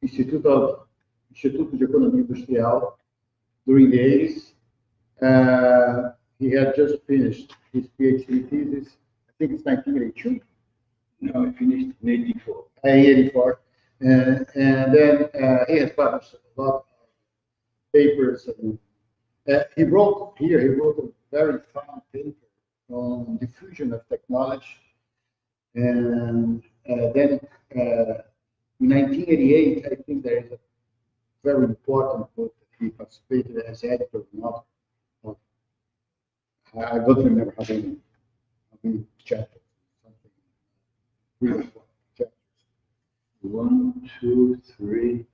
Instituto de Economia Industrial during the 80s. He had just finished his PhD thesis. I think it's 1982. No, I finished in 84. 84. And then he has published a lot of papers. And, he wrote a very fine paper on diffusion of technology. And then in 1988, I think there is a very important book that he participated as editor of. I don't remember how many chapters. Something. 3 or 4 chapters. 1, 2, 3,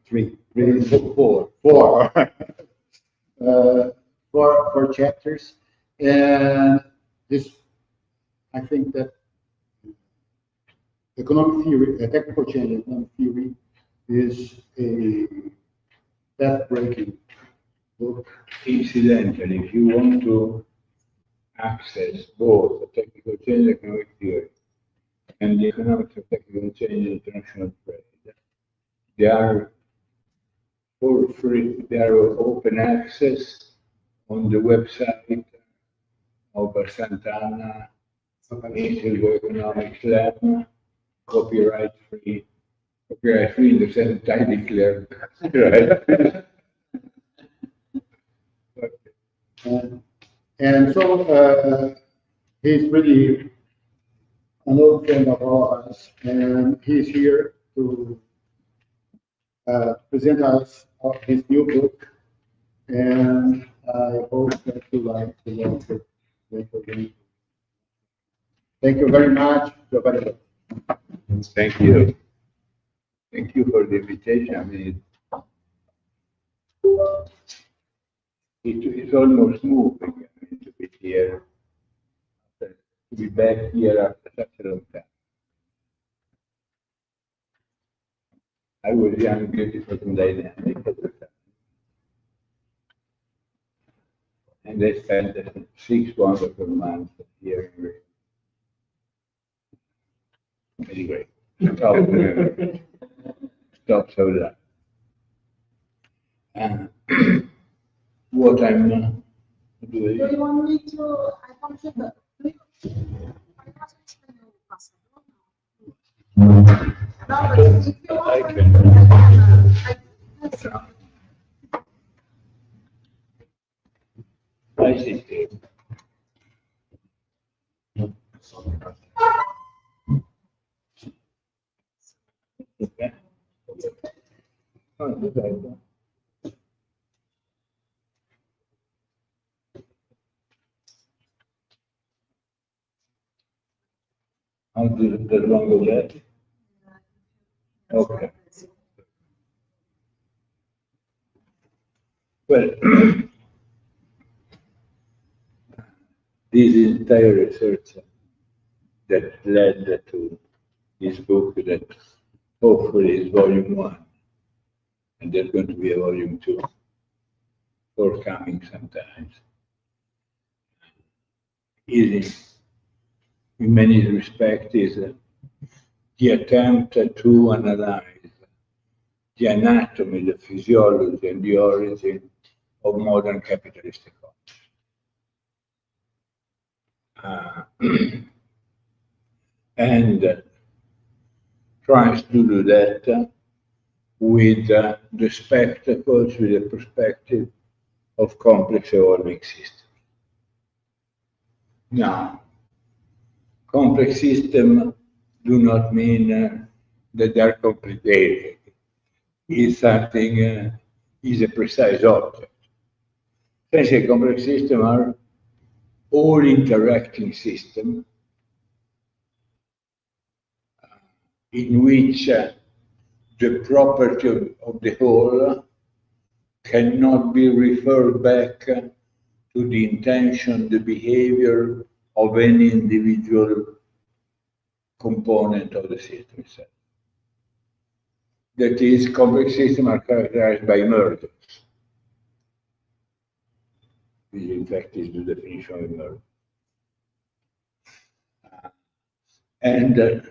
3. 4. 4. 4 chapters, and this, I think that economic theory, technical change in economic theory, is a path-breaking book. Incidentally, if you want to access both the technical change economic theory and the economics of technical change in international trade, they are for free. They are open access on the website of Sant Institute of Economics Lab, copyright free in the sense I declare. Right? And so he's really an old friend of ours, and he's here to present us his new book, and I hope that you like to learn it. Thank you very much. Giovanni. Thank you. Thank you for the invitation. I mean, it's almost moving to be here, to be back here after such a long time. I was young, beautiful, and dynamic at the time. And I spent 6 wonderful months here in Rio. Anyway, stop so that. What I'm doing. Do you want me to? I can't see the. No, but if you want, I can. I see. Okay. Oh, okay. How does one go back? Okay. Well, this entire research that led to this book that hopefully is volume 1, and there's going to be a volume 2 forthcoming sometimes, is in many respects is the attempt to analyze the anatomy, the physiology, and the origin of modern capitalist economy. And tries to do that with the spectacles, with the perspective of complex evolving systems. Now, complex systems do not mean that they are complicated. Is something, is a precise object. Essentially, complex systems are all interacting systems in which the property of the whole cannot be referred back to the intention, the behavior of any individual component of the system itself. That is, complex systems are characterized by emergence. Which in fact is the definition of emergence. And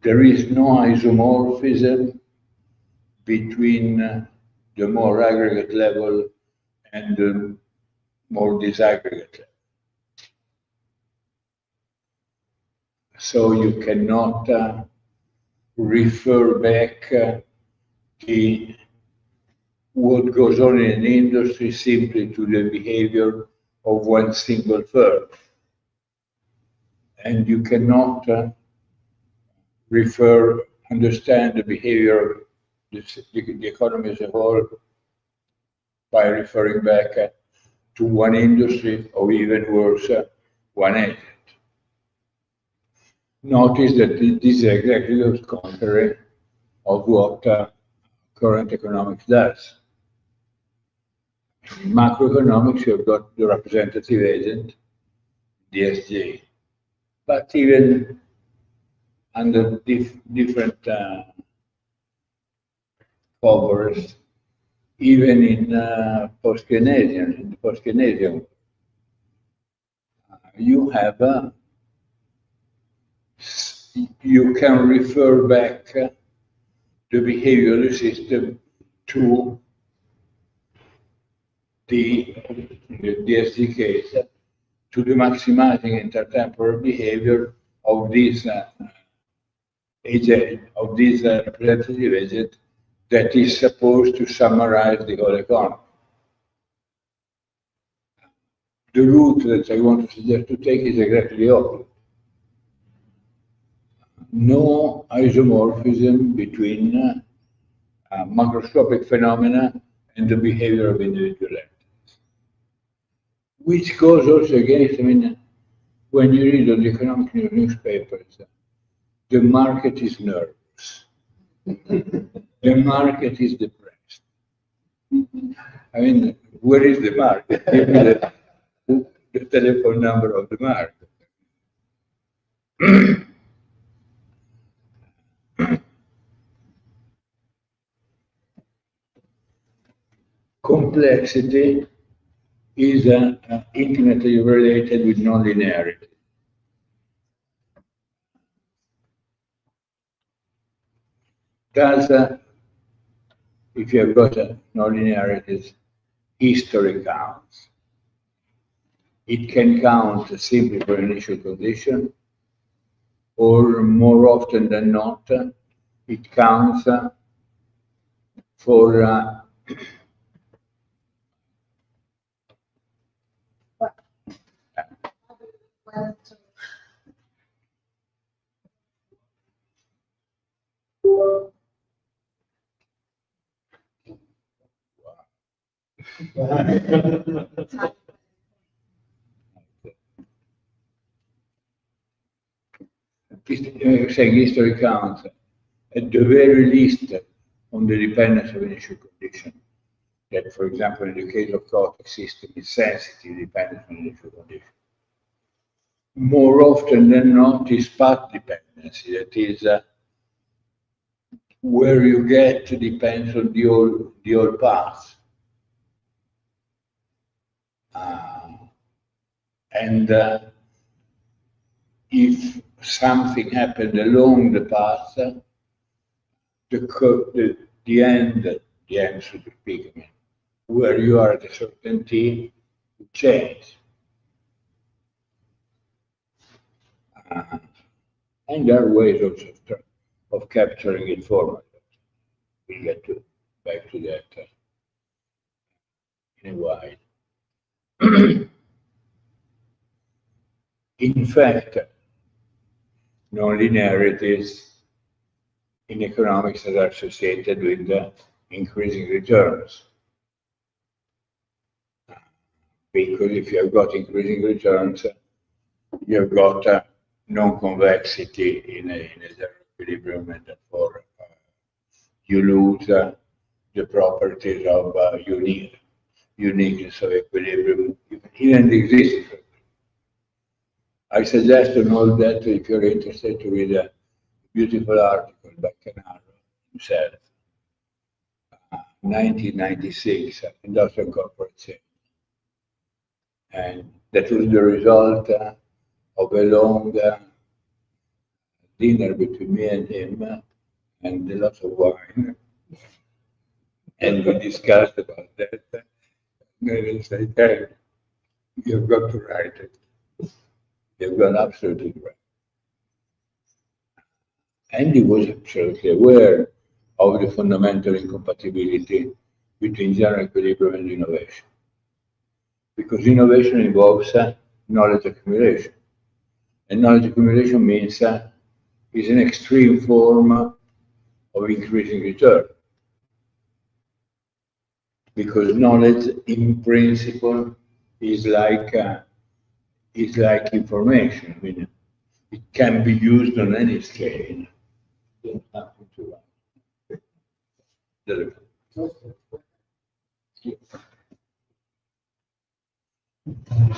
there is no isomorphism between the more aggregate level and the more disaggregate level. So you cannot refer back what goes on in an industry simply to the behavior of one single firm. And you cannot understand the behavior of the economy as a whole by referring back to one industry, or even worse, one agent. Notice that this is exactly the contrary of what current economics does. In macroeconomics, you've got the representative agent, DSG, but even under different covers, even in post-Keynesian, you have you can refer back the behavior of the system to the DSG case, to the maximizing intertemporal behavior of this agent, of this representative agent that is supposed to summarize the whole economy. The route that I want to suggest to take is exactly the opposite. No isomorphism between macroscopic phenomena and the behavior of individual entities. Which goes also against, when you read on the economic newspapers, the market is nervous. The market is depressed. Where is the market? Give me the telephone number of the market. Complexity is intimately related with nonlinearity. Thus, if you have got nonlinearities, history counts. It can count simply for initial condition, or more often than not, it counts for saying history counts at the very least on the dependence of initial condition. That, for example, in the case of chaotic system, is sensitive dependence on initial condition. More often than not, is path dependency. That is, where you get depends on the old path. And if something happened along the path, the end, so to speak, where you are at a certain T, will change. And there are ways also of capturing it forward. We'll get back to that in a while. In fact, nonlinearities in economics are associated with increasing returns. Because if you have got increasing returns, you have got non-convexity in a zero equilibrium, and therefore you lose the properties of uniqueness of equilibrium, even the existing. I suggest to know that if you're interested to read a beautiful article by Canal himself, 1996, Industrial Corporate Change. And that was the result of a long dinner between me and him, and a lot of wine. And we discussed about that. And I said, hey, you've got to write it. You've got absolutely right. And he was absolutely aware of the fundamental incompatibility between general equilibrium and innovation. Because innovation involves knowledge accumulation. And knowledge accumulation means is an extreme form of increasing return. Because knowledge, in principle, is like information. I mean, it can be used on any scale. There's nothing to write.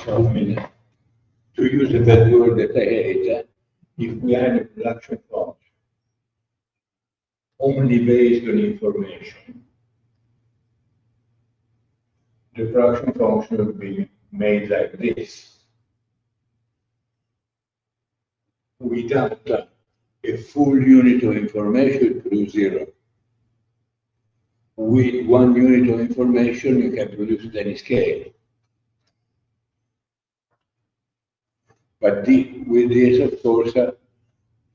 So, I mean, to use a bad word that I hate, if we had a production function only based on information, the production function would be made like this. Without a full unit of information, it produces zero. With 1 unit of information, you can produce at any scale. But with this, of course,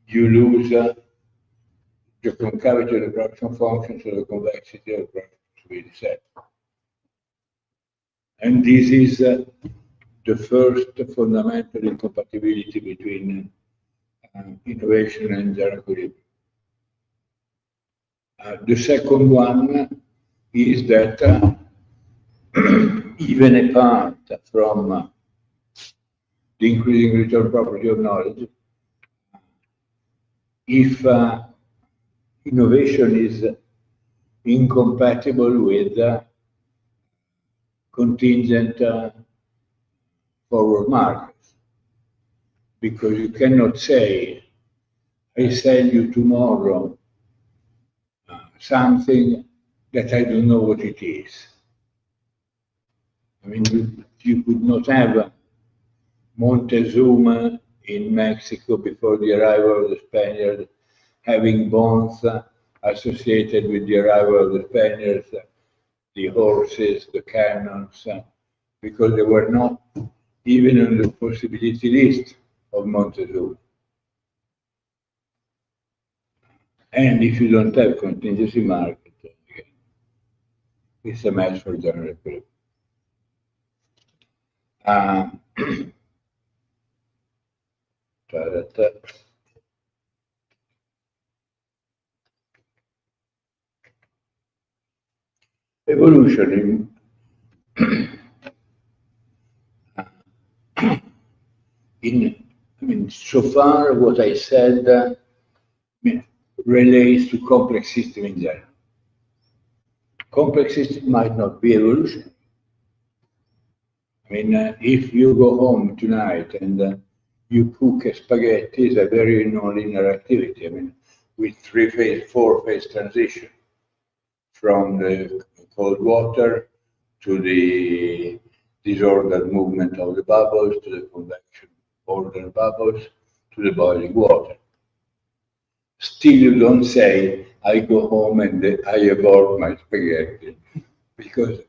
you lose the concavity of the production function, so the convexity of the production is really set. And this is the first fundamental incompatibility between innovation and general equilibrium. The second one is that even apart from the increasing return property of knowledge, if innovation is incompatible with contingent forward markets, because you cannot say, I sell you tomorrow something that I don't know what it is. I mean, you could not have Montezuma in Mexico before the arrival of the Spaniards, having bonds associated with the arrival of the Spaniards, the horses, the cannons, because they were not even on the possibility list of Montezuma. And if you don't have contingency market, it's a match for general equilibrium. Evolution so far what I said relates to complex system in general. Complex system might not be evolution. I mean, if you go home tonight and you cook a spaghetti, it's a very nonlinear activity. I mean, with 3-phase, 4-phase transition from the cold water to the disordered movement of the bubbles, to the convection ordered bubbles, to the boiling water. Still, you don't say, I go home and I evolve my spaghetti, because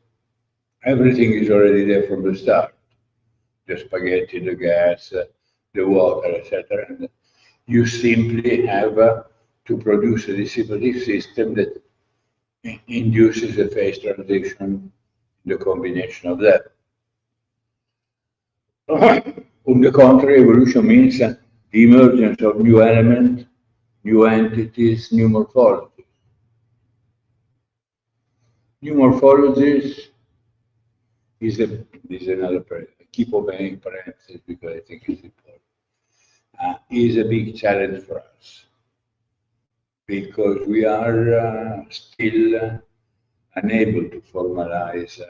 everything is already there from the start. The spaghetti, the gas, the water, etc. And you simply have to produce a dissipative system that induces a phase transition, the combination of that. On the contrary, evolution means the emergence of new elements, new entities, new morphologies. New morphologies is another parenthesis. I keep opening parentheses because I think it's important. Is a big challenge for us, because we are still unable to formalize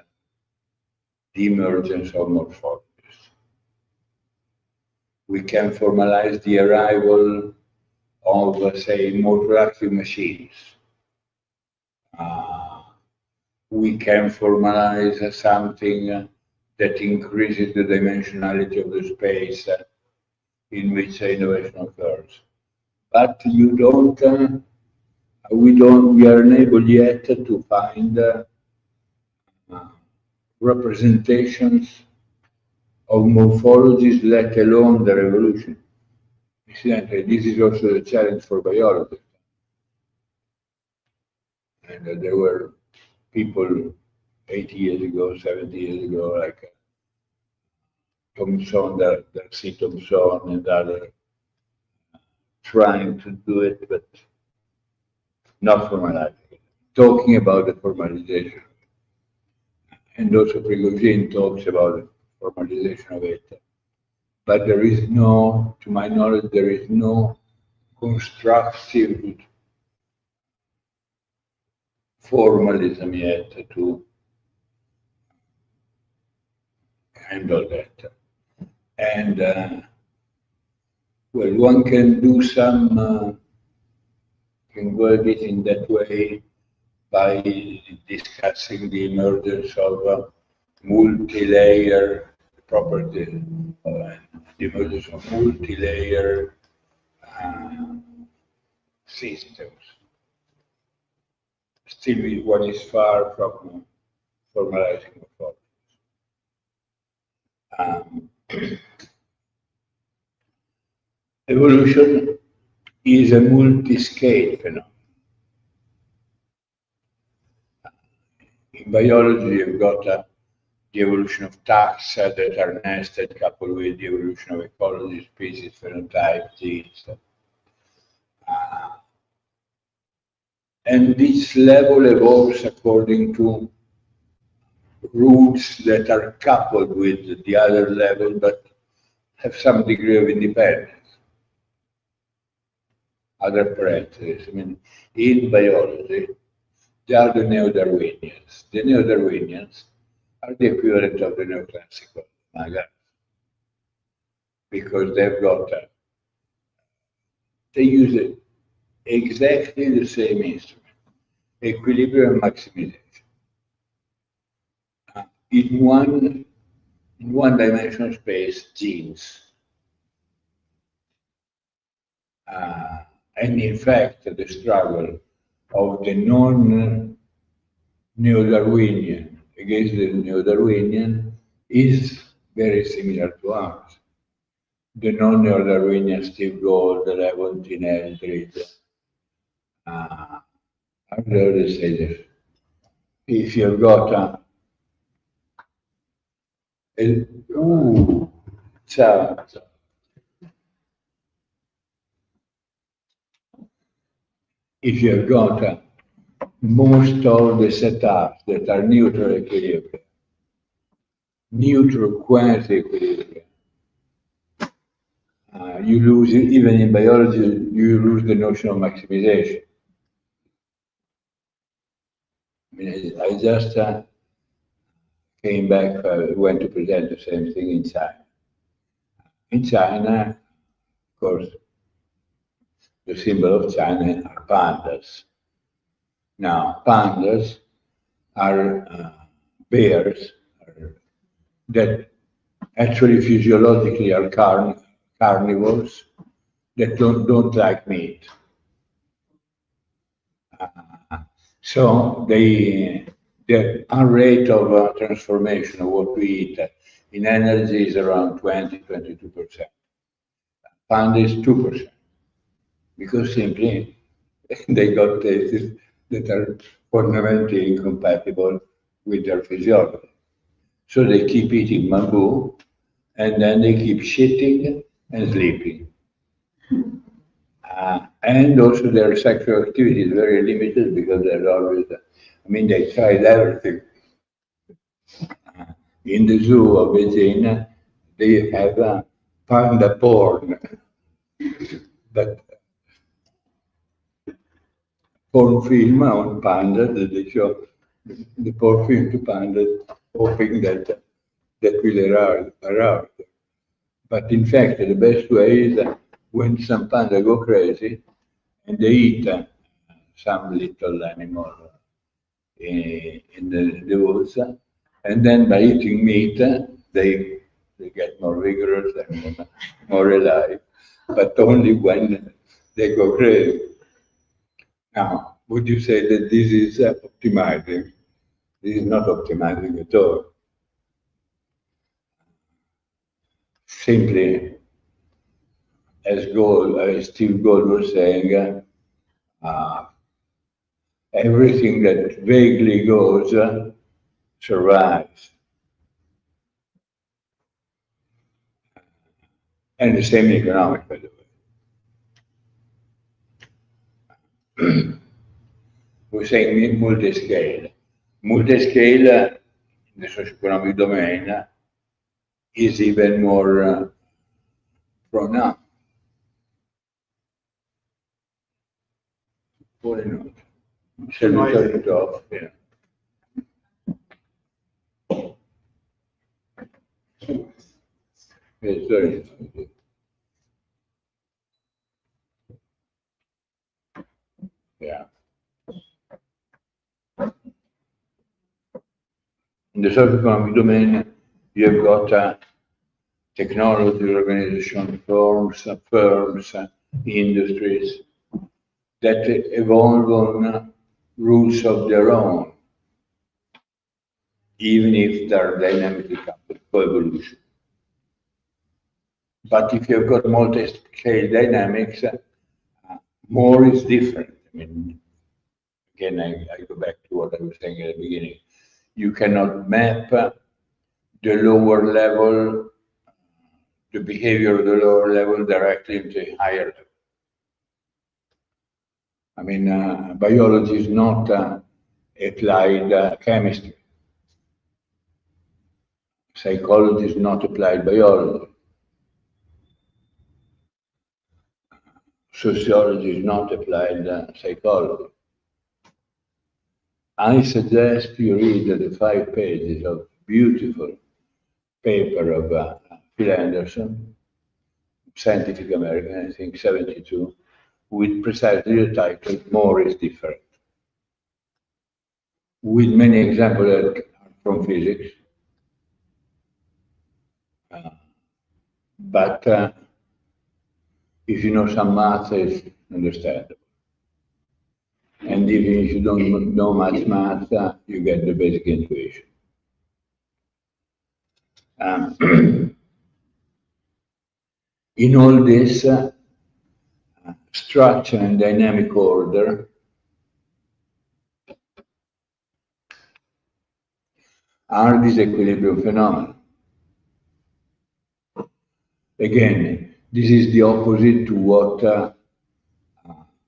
the emergence of morphologies. We can formalize the arrival of, say, more productive machines. We can formalize something that increases the dimensionality of the space in which innovation occurs. but you don't, we are unable yet to find representations of morphologies, let alone the revolution. Incidentally, this is also the challenge for biology. And there were people 80 years ago, 70 years ago, like Comissão, Darcy Thompson, and others, trying to do it, but not formalizing it. Talking about the formalization. And also Prigozhin talks about the formalization of it. But there is no, to my knowledge, there is no constructive formalism yet to handle that. And well, one can do some, can go a bit in that way by discussing the emergence of multi-layer property, the emergence of multi-layer systems. Still, one is far from formalizing morphologies. Evolution is a multi-scale phenomenon. In biology, you've got the evolution of taxa that are nested, coupled with the evolution of ecology, species, phenotype, genes. And this level evolves according to roots that are coupled with the other level, but have some degree of independence. Other parentheses. I mean, in biology, there are the neo-Darwinians. The neo-Darwinians are the equivalent of the neoclassical magazines, because they've got, they use exactly the same instrument, equilibrium maximization. In one-dimensional space, genes. And in fact, the struggle of the non-neo-Darwinian against the neo-Darwinian is very similar to ours. The non-neo-Darwinian Steve Gold, Levontin Eldridge, are the early stages. If you've got ciao. If you've got most of the setups that are neutral equilibrium, neutral quasi-equilibrium, you lose, even in biology, you lose the notion of maximization. I mean, I just came back, went to present the same thing in China. In China, of course, the symbol of China are pandas. Now, pandas are bears that actually physiologically are carnivores that don't like meat. So their rate of transformation of what we eat in energy is around 20–22%. Panda is 2%, because simply they got tastes that are fundamentally incompatible with their physiology. So they keep eating bamboo, and then they keep shitting and sleeping. And also their sexual activity is very limited, because there's always, I mean, they tried everything. In the zoo of Beijing, they have panda porn, but porn film on panda that they show the porn film to pandas, hoping that will arouse. But in fact, the best way is when some panda go crazy and they eat some little animal in the woods, and then by eating meat, they get more vigorous and more alive, but only when they go crazy. Now, would you say that this is optimizing? This is not optimizing at all. Simply, as Steve Gold was saying, everything that vaguely goes survives. And the same in economics, by the way. We're saying multi-scale. Multi-scale in the socio-economic domain is even more pronounced. Why not? Shall we turn it off? Yeah. It's very interesting. Yeah. In the socio-economic domain, you've got technology, organization, firms, industries that evolve on rules of their own, even if they're dynamically co-evolution. But if you've got multi-scale dynamics, more is different. I mean, again, I go back to what I was saying at the beginning. You cannot map the lower level, the behavior of the lower level directly into a higher level. I mean, biology is not applied chemistry. Psychology is not applied biology. Sociology is not applied psychology. I suggest you read the 5 pages of beautiful paper of Phil Anderson, Scientific American, I think 72, with precisely the title, More is Different, with many examples from physics. But if you know some math, it's understandable. And even if you don't know much math, you get the basic intuition. In all this, structure and dynamic order are disequilibrium phenomena. Again, this is the opposite to what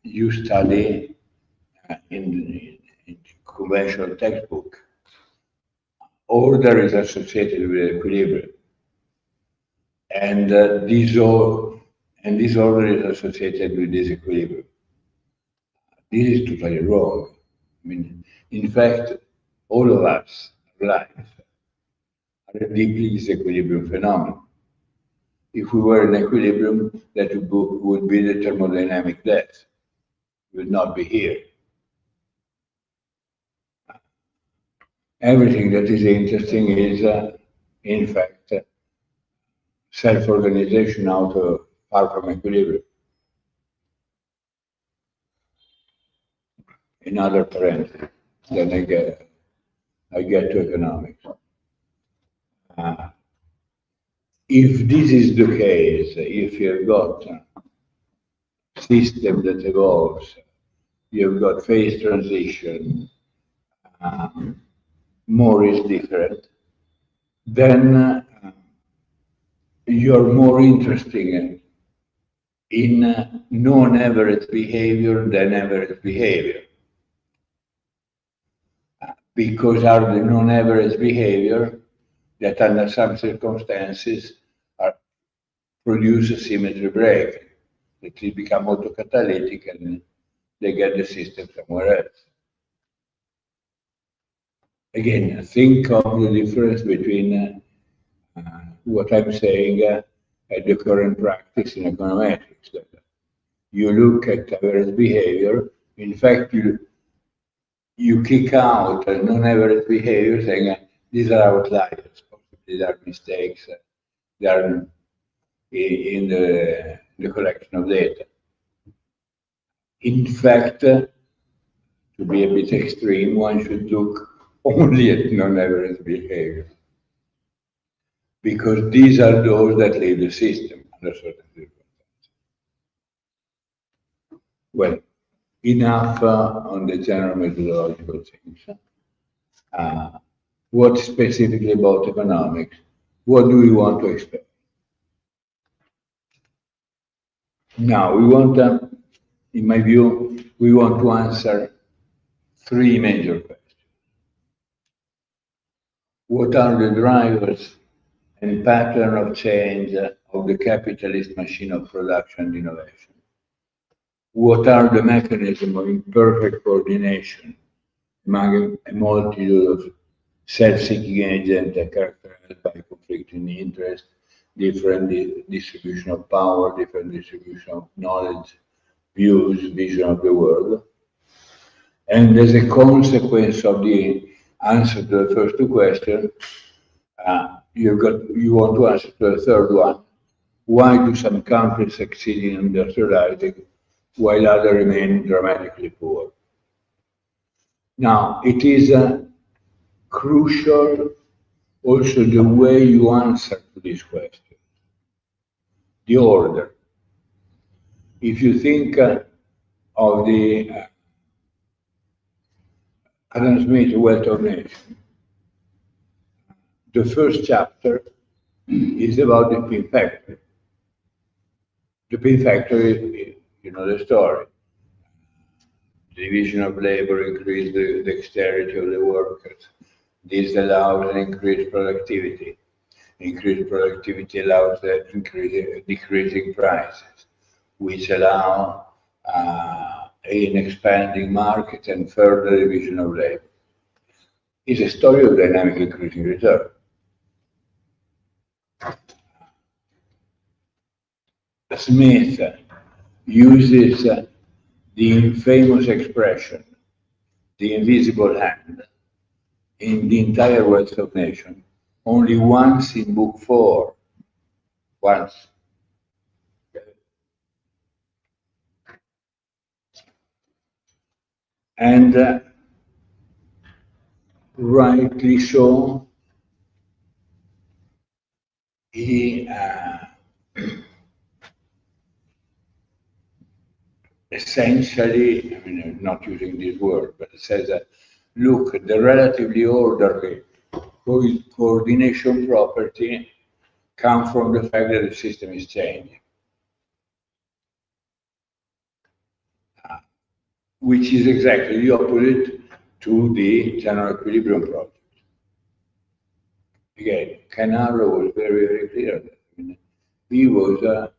you study in conventional textbook. Order is associated with equilibrium, and this order is associated with disequilibrium. This is totally wrong. I mean, in fact, all of us, life, are a deeply disequilibrium phenomenon. If we were in equilibrium, that would be the thermodynamic death. We would not be here. Everything that is interesting is, in fact, self-organization far from equilibrium. Another parenthesis, then I get to economics. If this is the case, if you've got a system that evolves, you've got phase transition, more is different, then you're more interested in non-average behavior than average behavior. Because are the non-average behavior that under some circumstances produce a symmetry break. That will become autocatalytic and they get the system somewhere else. Again, think of the difference between what I'm saying and the current practice in econometrics. You look at average behavior, in fact, you kick out non-average behavior saying these are outliers, possibly they are mistakes, they are in the collection of data. In fact, to be a bit extreme, one should look only at non-average behavior, because these are those that leave the system under certain circumstances. Well, enough on the general methodological things. What specifically about economics? What do we want to expect? Now, we want, in my view, we want to answer three major questions. What are the drivers and pattern of change of the capitalist machine of production and innovation? What are the mechanisms of imperfect coordination among a multitude of self-seeking agents characterized by conflicting interests, different distribution of power, different distribution of knowledge, views, vision of the world? And as a consequence of the answer to the first two questions, you want to answer to the third one. Why do some countries succeed in industrializing while others remain dramatically poor? Now, it is crucial also the way you answer to this question, the order. If you think of the Adam Smith Wealth of Nations, the first chapter is about the pin factory. The pin factory, you know the story. Division of labor increased the dexterity of the workers. This allows an increased productivity. Increased productivity allows decreasing prices, which allow an expanding market and further division of labor. It's a story of dynamic increasing return. Smith uses the famous expression, the invisible hand, in the entire Wealth of Nations, only once in book 4. Once. And rightly so, he essentially, I mean, not using this word, but it says that, look, the relatively orderly coordination property comes from the fact that the system is changing, which is exactly the opposite to the general equilibrium project. Again, Canal was very, very clear that, I mean, he was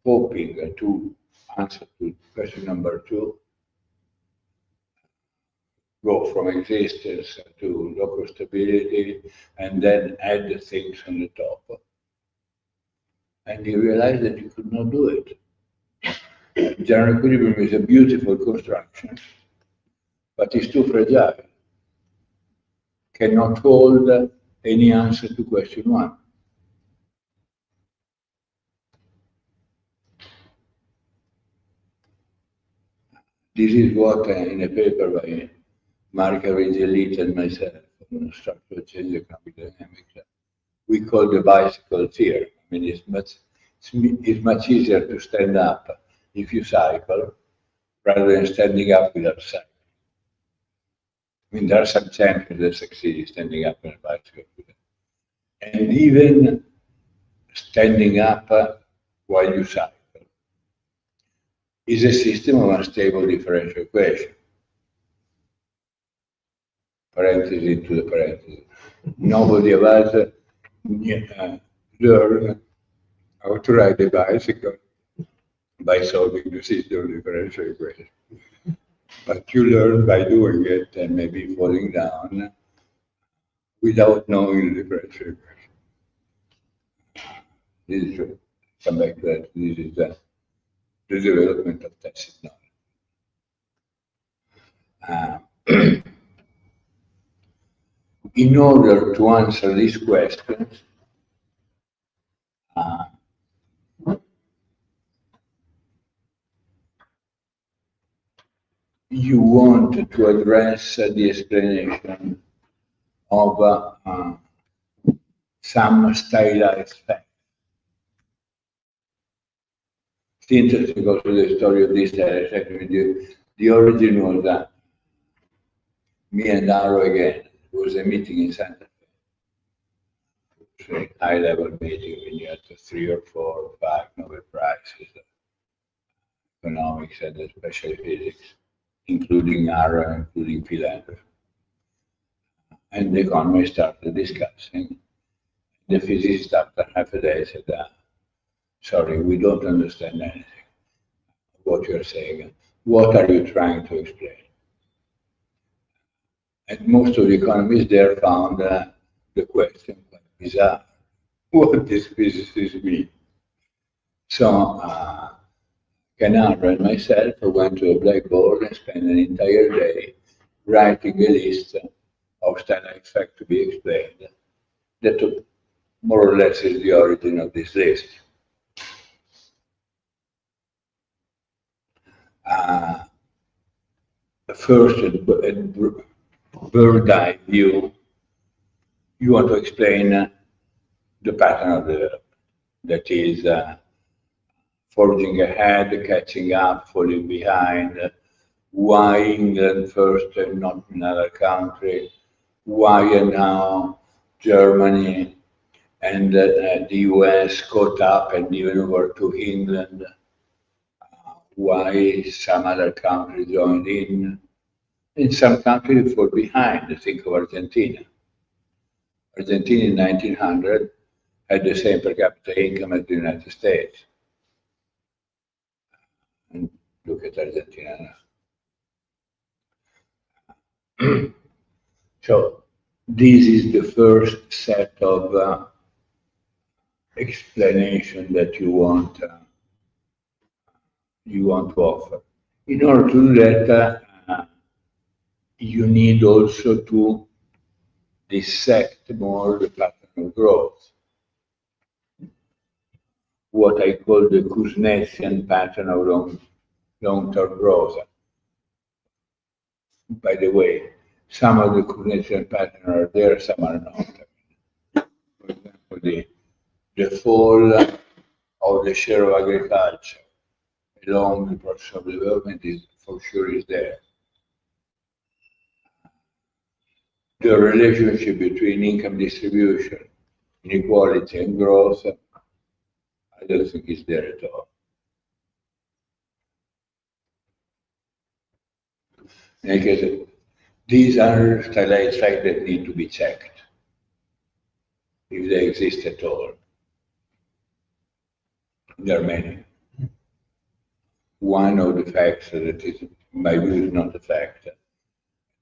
hoping to answer to question number 2, go from existence to local stability, and then add the things on the top. And he realized that he could not do it. General equilibrium is a beautiful construction, but it's too fragile. Cannot hold any answer to question 1. This is what, in a paper by Marca Vigilit and myself on structural change economic dynamics, we call the bicycle theory. I mean, it's much easier to stand up if you cycle rather than standing up without cycling. I mean, there are some champions that succeed standing up on a bicycle. And even standing up while you cycle is a system of unstable differential equation. Parenthesis to the parenthesis. Nobody of us learn how to ride a bicycle by solving the system of differential equation. But you learn by doing it and maybe falling down without knowing the differential equation. This is, come back to that, this is the development of tacit knowledge. In order to answer these questions, you want to address the explanation of some stylized facts. It's interesting also the story of this that the origin was that me and Aro again, it was a meeting in Sant, a high-level meeting when you had 3 or 4 or 5 Nobel Prizes, economics and especially physics, including Aro, including philanthropy. And the economists started discussing. The physicist after half a day said, sorry, we don't understand anything of what you're saying. What are you trying to explain? And most of the economists there found the question quite bizarre. What does physicists mean? So Canal and myself went to a blackboard and spent an entire day writing a list of stylized facts to be explained. That more or less is the origin of this list. First, a bird's-eye view, you want to explain the pattern of the development. That is, forging ahead, catching up, falling behind, why England first and not another country, why and now Germany and the US caught up and even overtook England, why some other countries joined in. In some countries fall behind. Think of Argentina. Argentina in 1900 had the same per capita income as the United States. And look at Argentina now. So this is the first set of explanation that you want to offer. In order to do that, you need also to dissect more the pattern of growth. What I call the Kuznetian pattern of long-term growth. By the way, some of the Kuznetian patterns are there, some are not. For example, the fall of the share of agriculture along the process of development is for sure is there. The relationship between income distribution, inequality, and growth, I don't think is there at all. Because these are stylized facts that need to be checked, if they exist at all. There are many. One of the facts that is, in my view, is not a fact.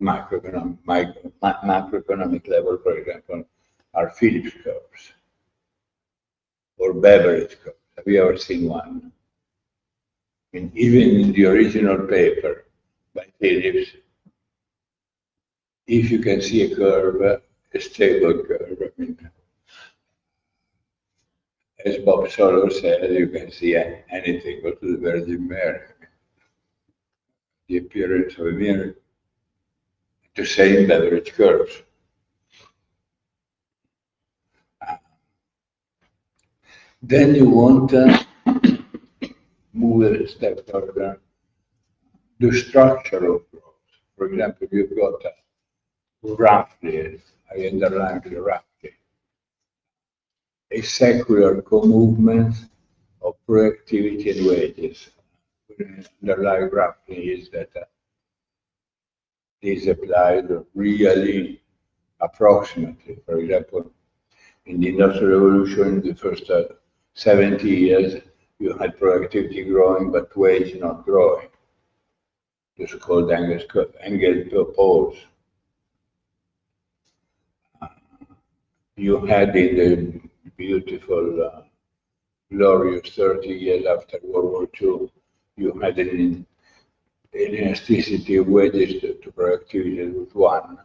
Macroeconomic level, for example, are Phillips curves or Beveridge curves. Have you ever seen one? And even in the original paper by Phillips, if you can see a curve, a stable curve, I mean, as Bob Solo said, you can see anything but to the Virgin Mary. The appearance of a mirror, the same Beveridge curves. Then you want to move a step further, the structure of growth. For example, you've got roughly, I underline the roughly, a secular co-movement of productivity and wages. Underline roughly is that this applies really approximately. For example, in the Industrial Revolution, in the first 70 years, you had productivity growing, but wage not growing. This is called Engels pose. You had in the beautiful, glorious 30 years after World War II, you had an elasticity of wages to productivity was 1.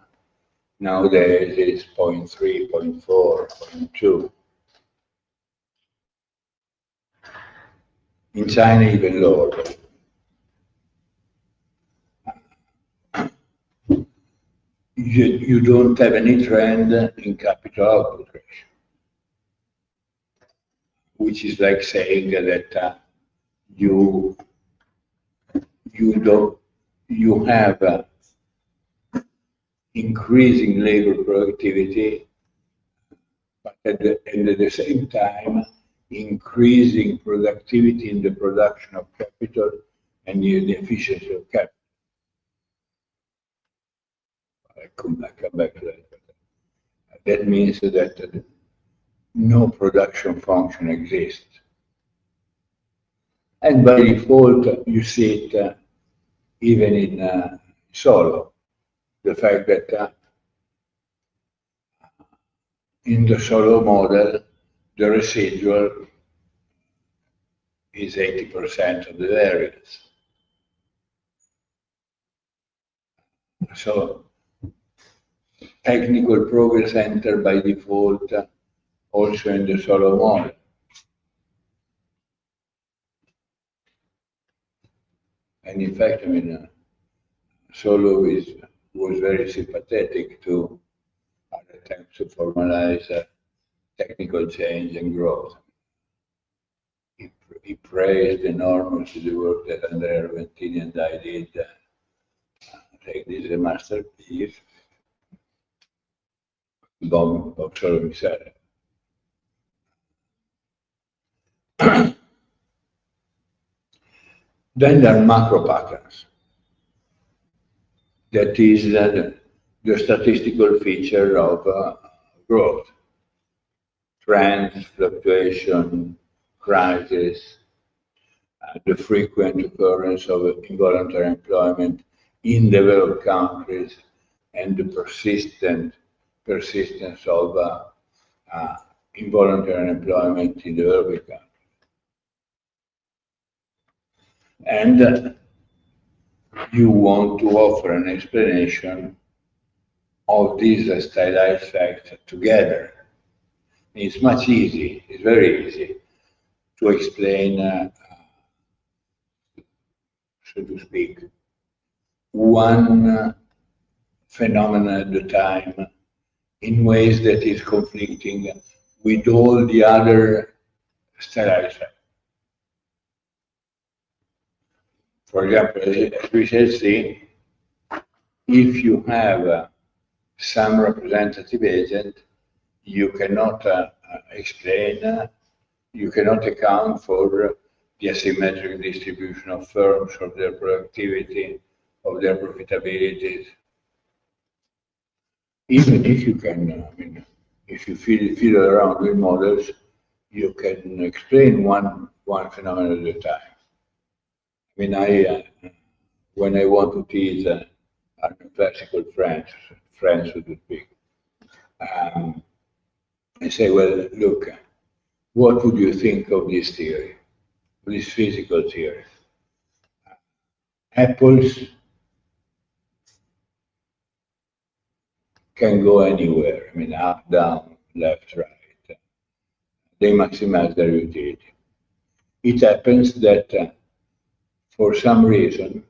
Nowadays it's 0.3, 0.4, 0.2. In China, even lower. you don't have any trend in capital output ratio, which is like saying that you have increasing labor productivity, but at the same time increasing productivity in the production of capital and the efficiency of capital. I come back to that. That means that no production function exists. And by default, you see it even in Solo. The fact that in the Solo model, the residual is 80% of the variance. So technical progress enter by default also in the Solo model. And in fact, I mean, Solo was very sympathetic to our attempts to formalize technical change and growth. He praised enormously the work that Andrea Roventini and I did. Take this as a masterpiece. Bob Solo said. Then there are macro patterns. That is the statistical feature of growth. Trends, fluctuation, crisis, the frequent occurrence of involuntary employment in developed countries, and the persistence of involuntary employment in developing countries. And you want to offer an explanation of these stylized facts together. It's much easy, it's very easy to explain, so to speak, one phenomenon at a time in ways that is conflicting with all the other stylized facts. For example, as we shall see, if you have some representative agent, you cannot explain, you cannot account for the asymmetric distribution of firms, of their productivity, of their profitability. Even if you can, I mean, if you fiddle around with models, you can explain one phenomenon at a time. I mean, when I want to teach classical French, so to speak, I say, well, look, what would you think of this theory, this physical theory? Apples can go anywhere, I mean, up, down, left, right. They maximize their utility. It happens that for some reason,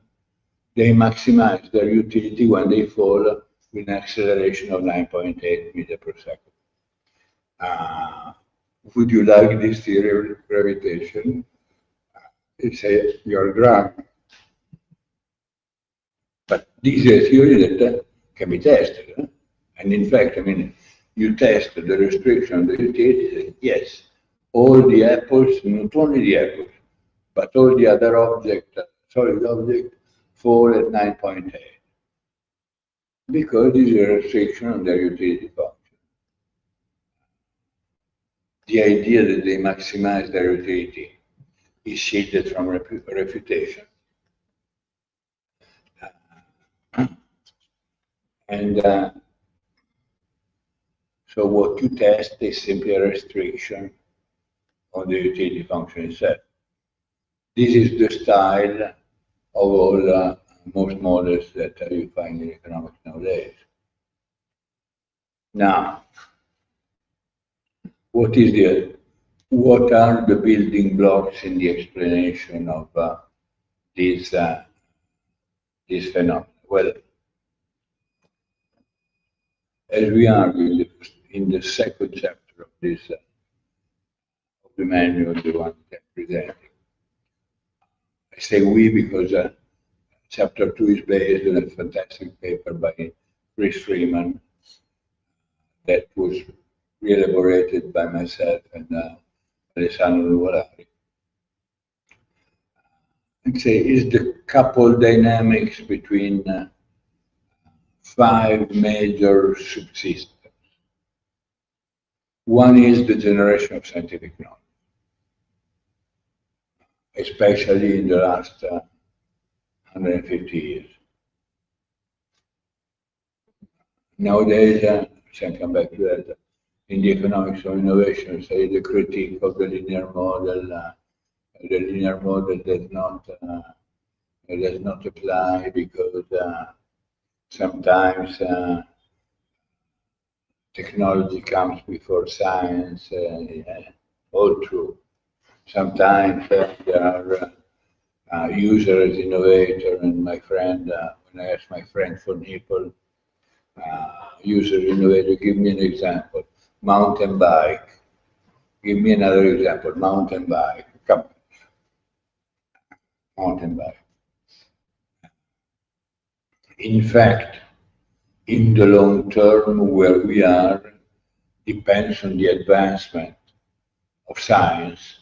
they maximize their utility when they fall with an acceleration of 9.8 meters per second. Would you like this theory of gravitation? It's you're drunk. But this is a theory that can be tested. Huh? And in fact, I mean, you test the restriction of the utility. Yes, all the apples, not only the apples, but all the other objects, solid objects, fall at 9.8. Because there is a restriction on their utility function. The idea that they maximize their utility is shielded from refutation. And so what you test is simply a restriction on the utility function itself. This is the style of all most models that you find in economics nowadays. Now, what are the building blocks in the explanation of this phenomenon? Well, as we argue in the second chapter of this of the manual, the one that I'm presenting. I say we because chapter 2 is based on a fantastic paper by Chris Freeman that was re-elaborated by myself and HORÁRIO. And say is the couple dynamics between 5 major subsystems. One is the generation of scientific knowledge, especially in the last 150 years. Nowadays, I can come back to that, in the economics of innovation, say the critique of the linear model does not apply because sometimes technology comes before science, all true. Sometimes there are user as innovator, and my friend, when I asked my friend for Nipple, user innovator, give me an example. Mountain bike. Give me another example. Mountain bike. Come. Mountain bike. In fact, in the long term, where we are depends on the advancement of science,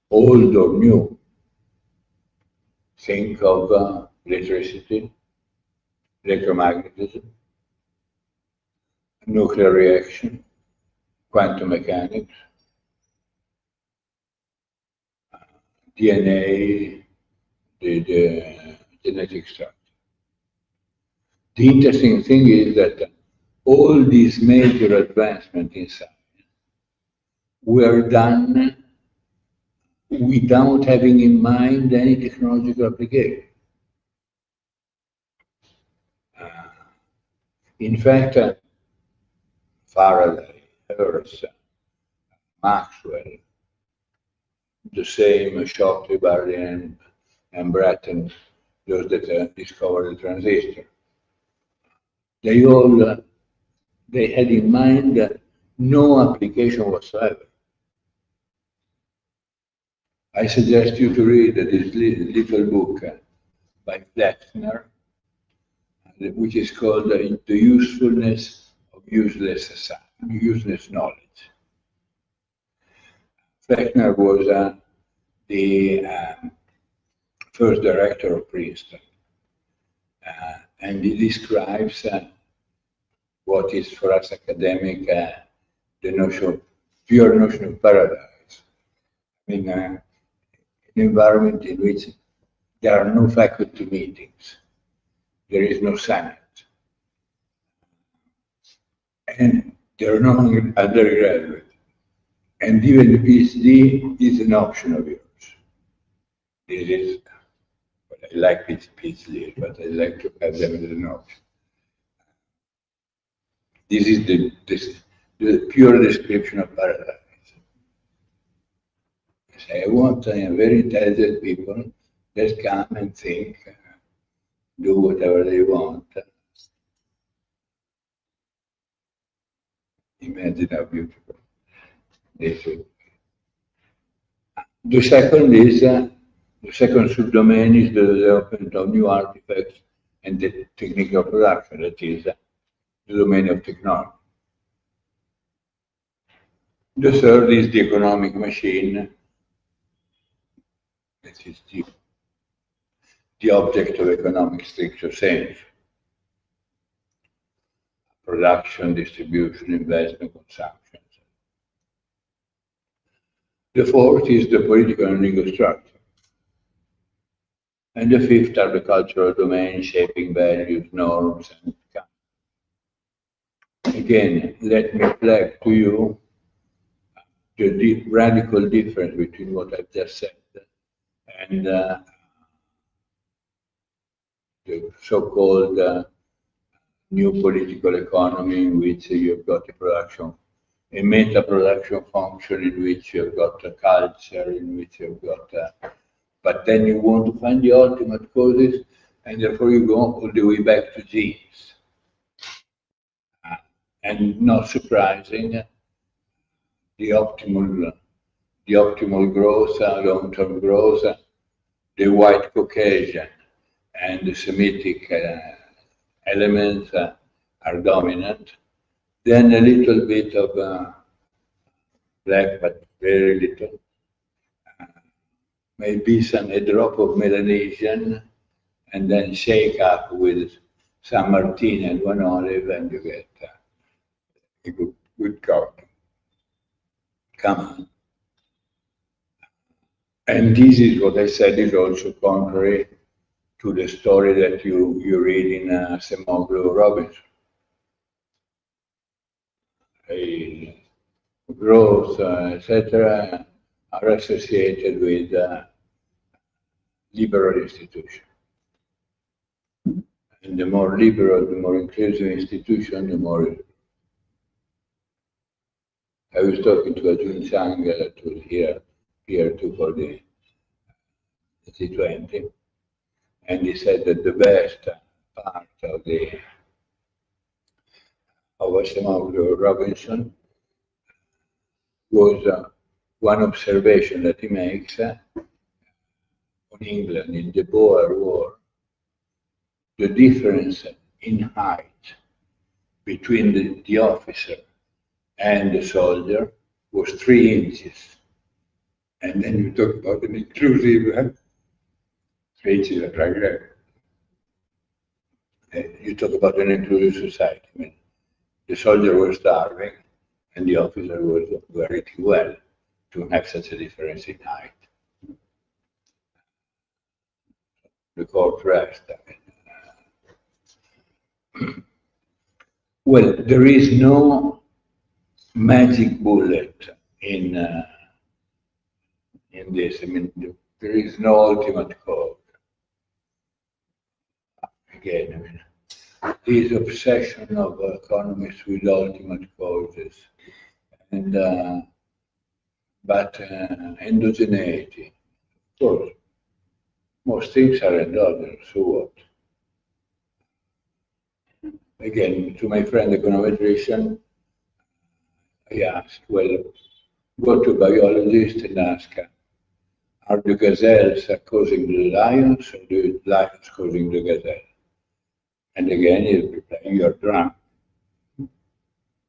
old or new. Think of electricity, electromagnetism, nuclear reaction, quantum mechanics, DNA, the genetic structure. The interesting thing is that all these major advancements in science were done without having in mind any technological application. In fact, Faraday, Hertz, Maxwell, the same Shockley, Barry, and Bratton, those that discovered the transistor. They had in mind no application whatsoever. I suggest you to read this little book by Flexner, which is called The Usefulness of Useless Knowledge. Flexner was the first director of Princeton, and he describes what is for us academic the pure notion of paradise. I mean, an environment in which there are no faculty meetings, there is no Senate, and there are no undergraduates, and even the PhD is an option of yours. This is, but I like PhD, but I like to have them as an option. This is the pure description of paradise. I want very intelligent people that come and think, do whatever they want. Imagine how beautiful they should be. The second is, the second subdomain is the development of new artifacts and the technical production, that is the domain of technology. The third is the economic machine, that is the object of economic stricture sense. Production, distribution, investment, consumption. The fourth is the political and legal structure. And the fifth are the cultural domain, shaping values, norms, and again, let me flag to you the radical difference between what I've just said and the so-called new political economy, in which you've got a meta-production function, in which you've got a culture, in which you've got but then you want to find the ultimate causes, and therefore you go all the way back to genes. and not surprising, the optimal growth, long-term growth, the white Caucasian and the Semitic elements are dominant. Then a little bit of black, but very little. Maybe a drop of Melanesian, and then shake up with San Martin and one olive, and you get a good cocktail. Come on. And this is what I said is also contrary to the story that you read in Semoglu Robinson. Growth, etc., are associated with liberal institutions. And the more liberal, the more inclusive institution, the more. I was talking to Ajun Chang, that was here too for the G20, and he said that the best part of Semoglu Robinson was one observation that he makes on England in the Boer War. The difference in height between the officer and the soldier was 3 inches. And then you talk about an inclusive 3 inches like that. You talk about an inclusive society. I mean, the soldier was starving and the officer was very well to have such a difference in height. The court rest. Well, there is no magic bullet in this. I mean, there is no ultimate cause. Again, I mean, this obsession of economists with ultimate causes, and but endogeneity. Of course, most things are endogenous. So what? Again, to my friend econometrician, I asked, well, go to a biologist and ask, are the gazelles causing the lions or the lions causing the gazelle? And again, you reply, you're drunk.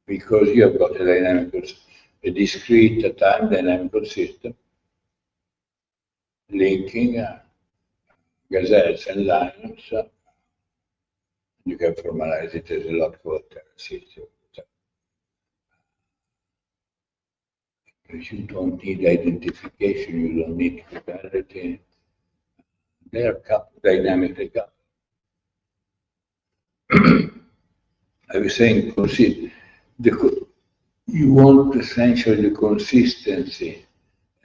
Because you have got a discrete time dynamical system linking gazelles and lions. You can formalize it as a lot of system. You don't need identification, you don't need totality. They are dynamically coupled. I was saying, you want essentially the consistency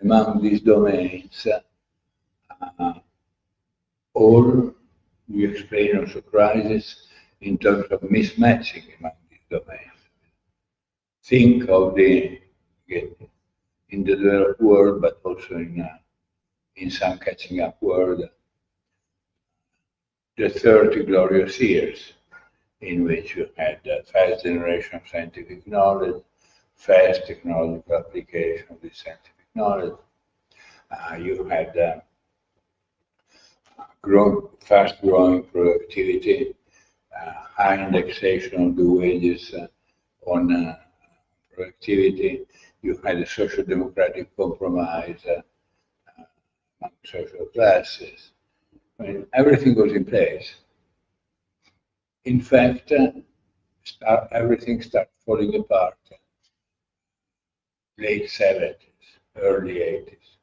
among these domains, or you explain also crisis in terms of mismatching among these domains. Think of in the developed world, but also in some catching up world, the 30 glorious years, in which you had fast generation of scientific knowledge, fast technological application of this scientific knowledge. You had fast growing productivity, high indexation of the wages on productivity. You had a social democratic compromise among social classes. I mean, everything was in place. In fact, everything started falling apart late 70s, early 80s.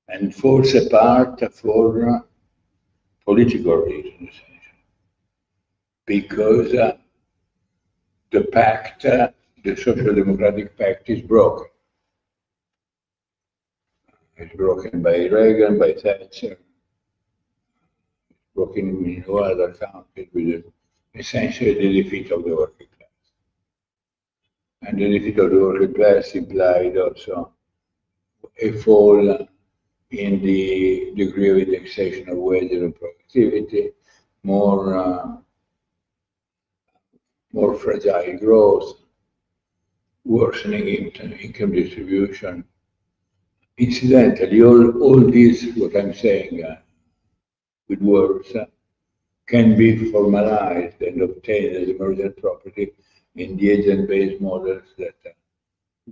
And falls apart for political reasons, because the pact, the social democratic pact, is broken. It's broken by Reagan, by Thatcher, broken in all other countries with essentially the defeat of the working class. And the defeat of the working class implied also a fall in the degree of indexation of wages and productivity, more more fragile growth, worsening income distribution. Incidentally, all this, what I'm saying with words, can be formalized and obtained as emergent property in the agent-based models that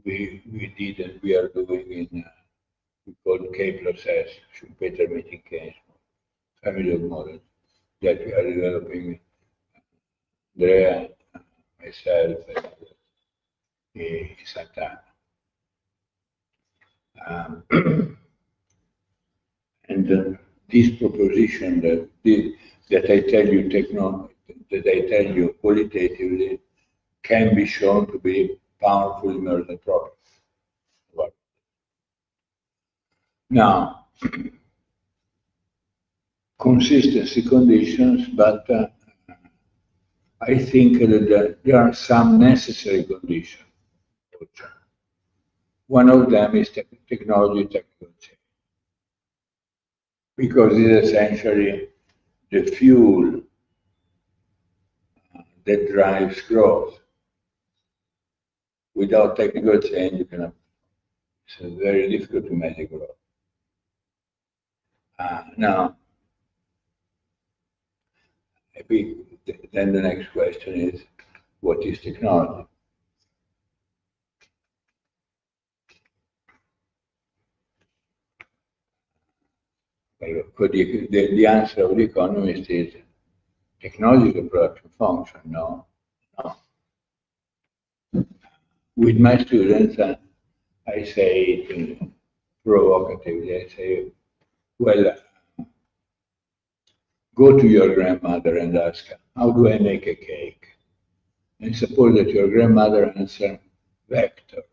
we did and we are doing in we call K+S, Schumpeter-Meeting case, family of models that we are developing. Andrea, myself, and Sant. And this proposition that I tell you that I tell you qualitatively can be shown to be powerful emergent properties. Now, consistency conditions, but I think that there are some necessary conditions. One of them is technology technical change, because it's essentially the fuel that drives growth. Without technical change, you cannot. It's very difficult to measure growth. Now, then the next question is, what is technology? The answer of the economist is technology is a production function. No. With my students, I say it provocatively. I say, well, go to your grandmother and ask her, how do I make a cake? And suppose that your grandmother answers vector,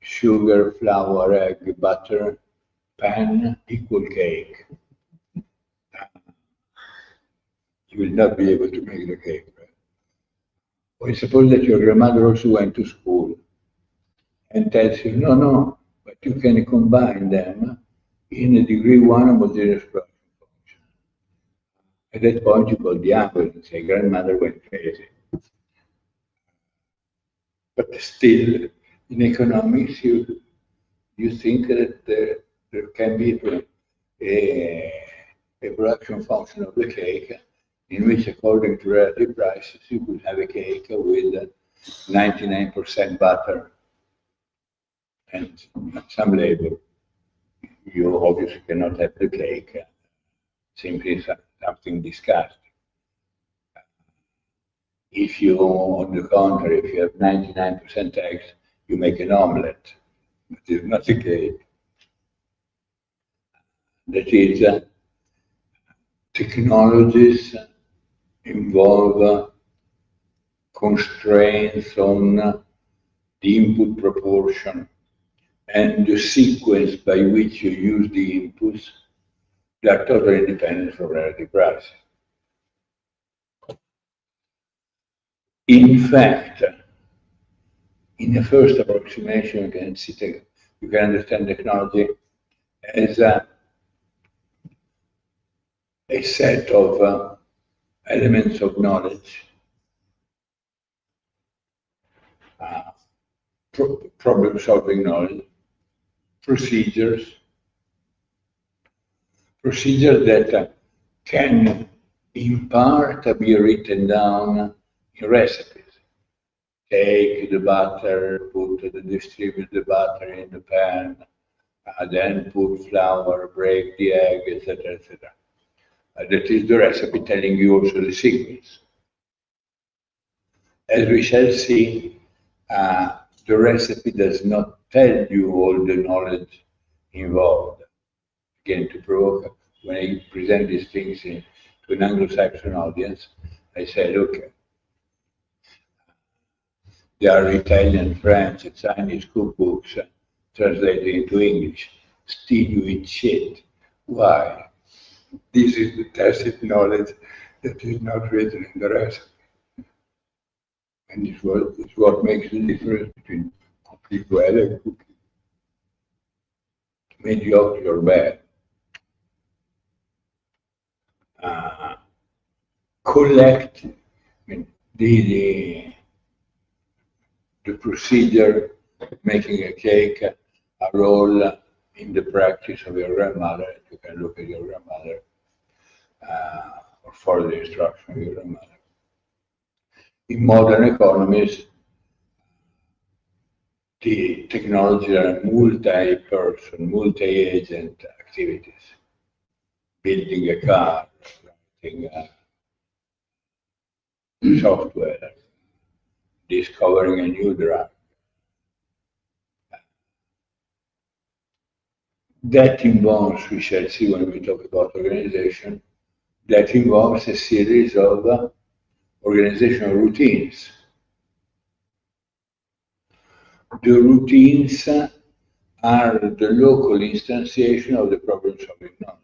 sugar, flour, egg, butter, pan equal cake. You will not be able to make the cake, right? Or suppose that your grandmother also went to school and tells you, no, but you can combine them in a degree 1 homogeneous production function. At that point, you call the ambulance and say, grandmother went crazy. But still, in economics, you think that there can be a production function of the cake in which, according to relative prices, you could have a cake with 99% butter and some labor. You obviously cannot have the cake, simply something disgusting. If you, on the contrary, if you have 99% eggs, you make an omelette, but it's not a cake. That is, technologies involve constraints on the input proportion and the sequence by which you use the inputs that are totally independent from relative prices. In fact, in the first approximation, you can understand technology as a set of elements of knowledge, problem-solving knowledge, procedures that can in part be written down in recipes. Take the butter, distribute the butter in the pan, then put flour, break the egg, etc., etc. That is the recipe telling you also the sequence. As we shall see, the recipe does not tell you all the knowledge involved. Again, to provoke, when I present these things to an Anglo-Saxon audience, I say, look, there are Italian, French, and Chinese cookbooks translated into English. Still you eat shit. Why? This is the tacit knowledge that is not written in the recipe. And it's what makes the difference between cooking well and cooking mediocre or bad. the procedure, making a cake, a role in the practice of your grandmother. You can look at your grandmother or follow the instruction of your grandmother. In modern economies, the technology are multi-person, multi-agent activities. Building a car, writing software, discovering a new drug. That involves, we shall see when we talk about organization, that involves a series of organizational routines. The routines are the local instantiation of the problem-solving knowledge.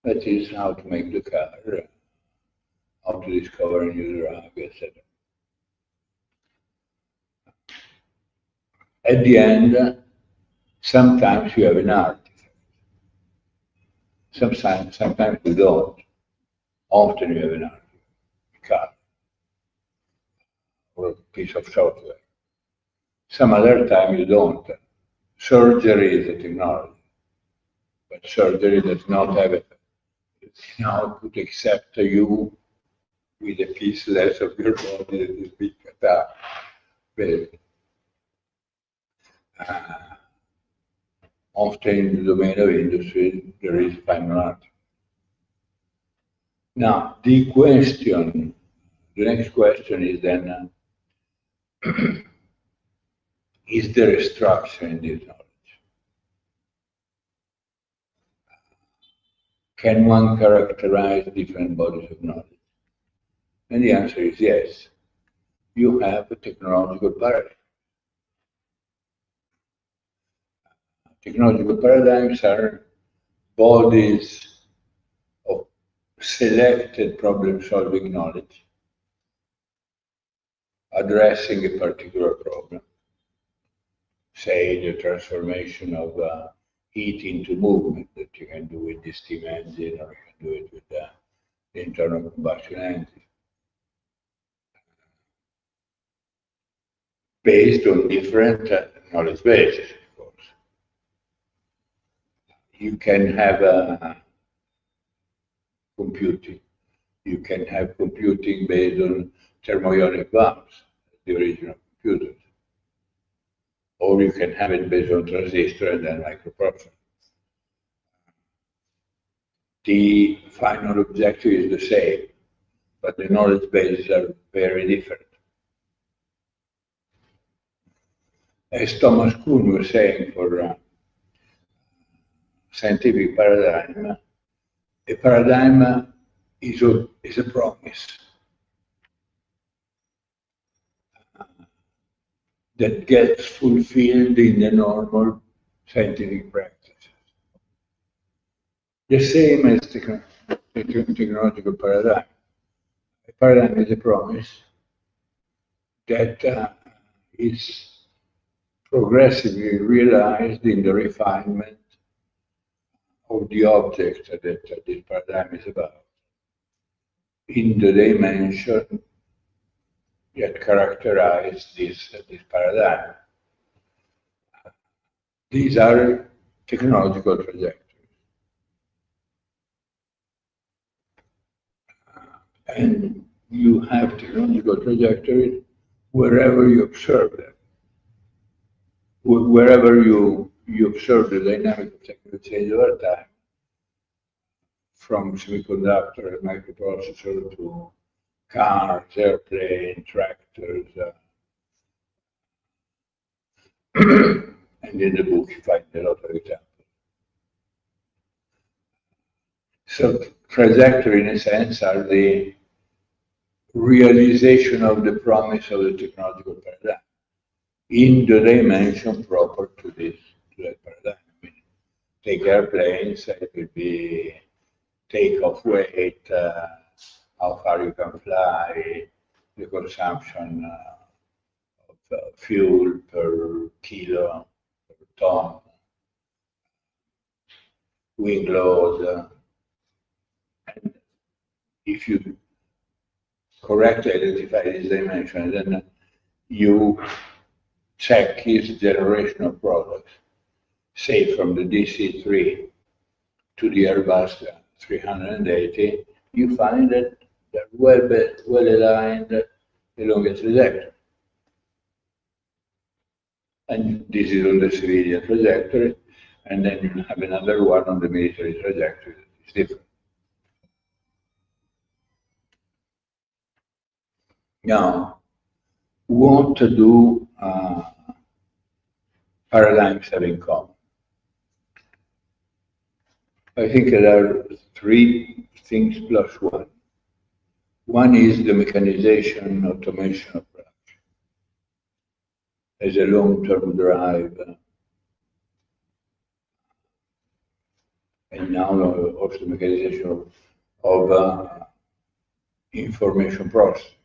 That is how to make the car, how to discover a new drug, etc. At the end, sometimes you have an artifact. Sometimes you don't. Often you have an artifact, a car, or a piece of software. Some other time you don't. Surgery is a technology, but surgery does not have an output except you with a piece less of your body that is being cut out. Often in the domain of industry, there is final art. Now, the next question is then, is there a structure in this knowledge? Can one characterize different bodies of knowledge? And the answer is yes. You have a technological paradigm. Technological paradigms are bodies of selected problem-solving knowledge addressing a particular problem. Say the transformation of heat into movement that you can do with the steam engine, or you can do it with the internal combustion engine. Based on different knowledge bases, of course. You can have computing. You can have computing based on thermoionic valves, the original computers. Or you can have it based on transistor and then microprocessor. The final objective is the same, but the knowledge bases are very different. As Thomas Kuhn was saying for scientific paradigm, a paradigm is a promise that gets fulfilled in the normal scientific practices. The same as technological paradigm. A paradigm is a promise that is progressively realized in the refinement of the object that this paradigm is about, in the dimension that characterize this paradigm. These are technological trajectories. And you have technological trajectories wherever you observe them. Wherever you observe the dynamic of technical change over time, from semiconductor and microprocessor to cars, airplanes, tractors, and in the book you find a lot of examples. So trajectory, in a sense, are the realization of the promise of the technological paradigm in the dimension proper to that paradigm. I mean, take airplanes, it will be takeoff weight, how far you can fly, the consumption of fuel per kilo, per ton, wing load. if you correctly identify this dimension, then you check his generation of products, say from the DC-3 to the Airbus 380, you find that they're well aligned along a trajectory. And this is on the civilian trajectory, and then you have another one on the military trajectory that is different. Now, what do paradigms have in common? I think there are three things plus one. One is the mechanization, automation of production as a long-term drive, and now also mechanization of information processing.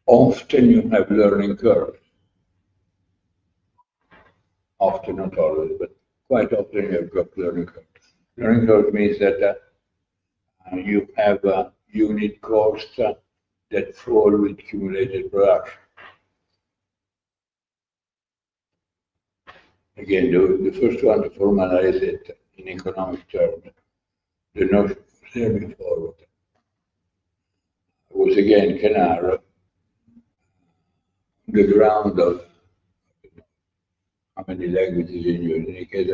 Often you have learning curves. Often, not always, but quite often you have got learning curves. Learning curve means that you have a unit cost that fall with accumulated production. Again, the first one to formalize it in economic terms, the notion of learning forward, was again Canal, the ground of how many languages in you. In any case,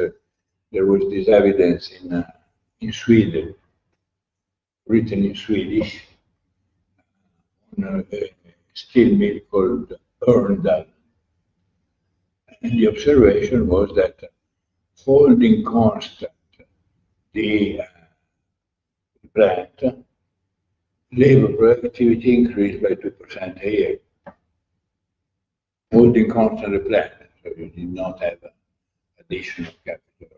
there was this evidence in Sweden, written in Swedish, on a steel mill called Örndal. And the observation was that holding constant the plant, labor productivity increased by 2% a year. Holding constant the plant, so you did not have additional capital.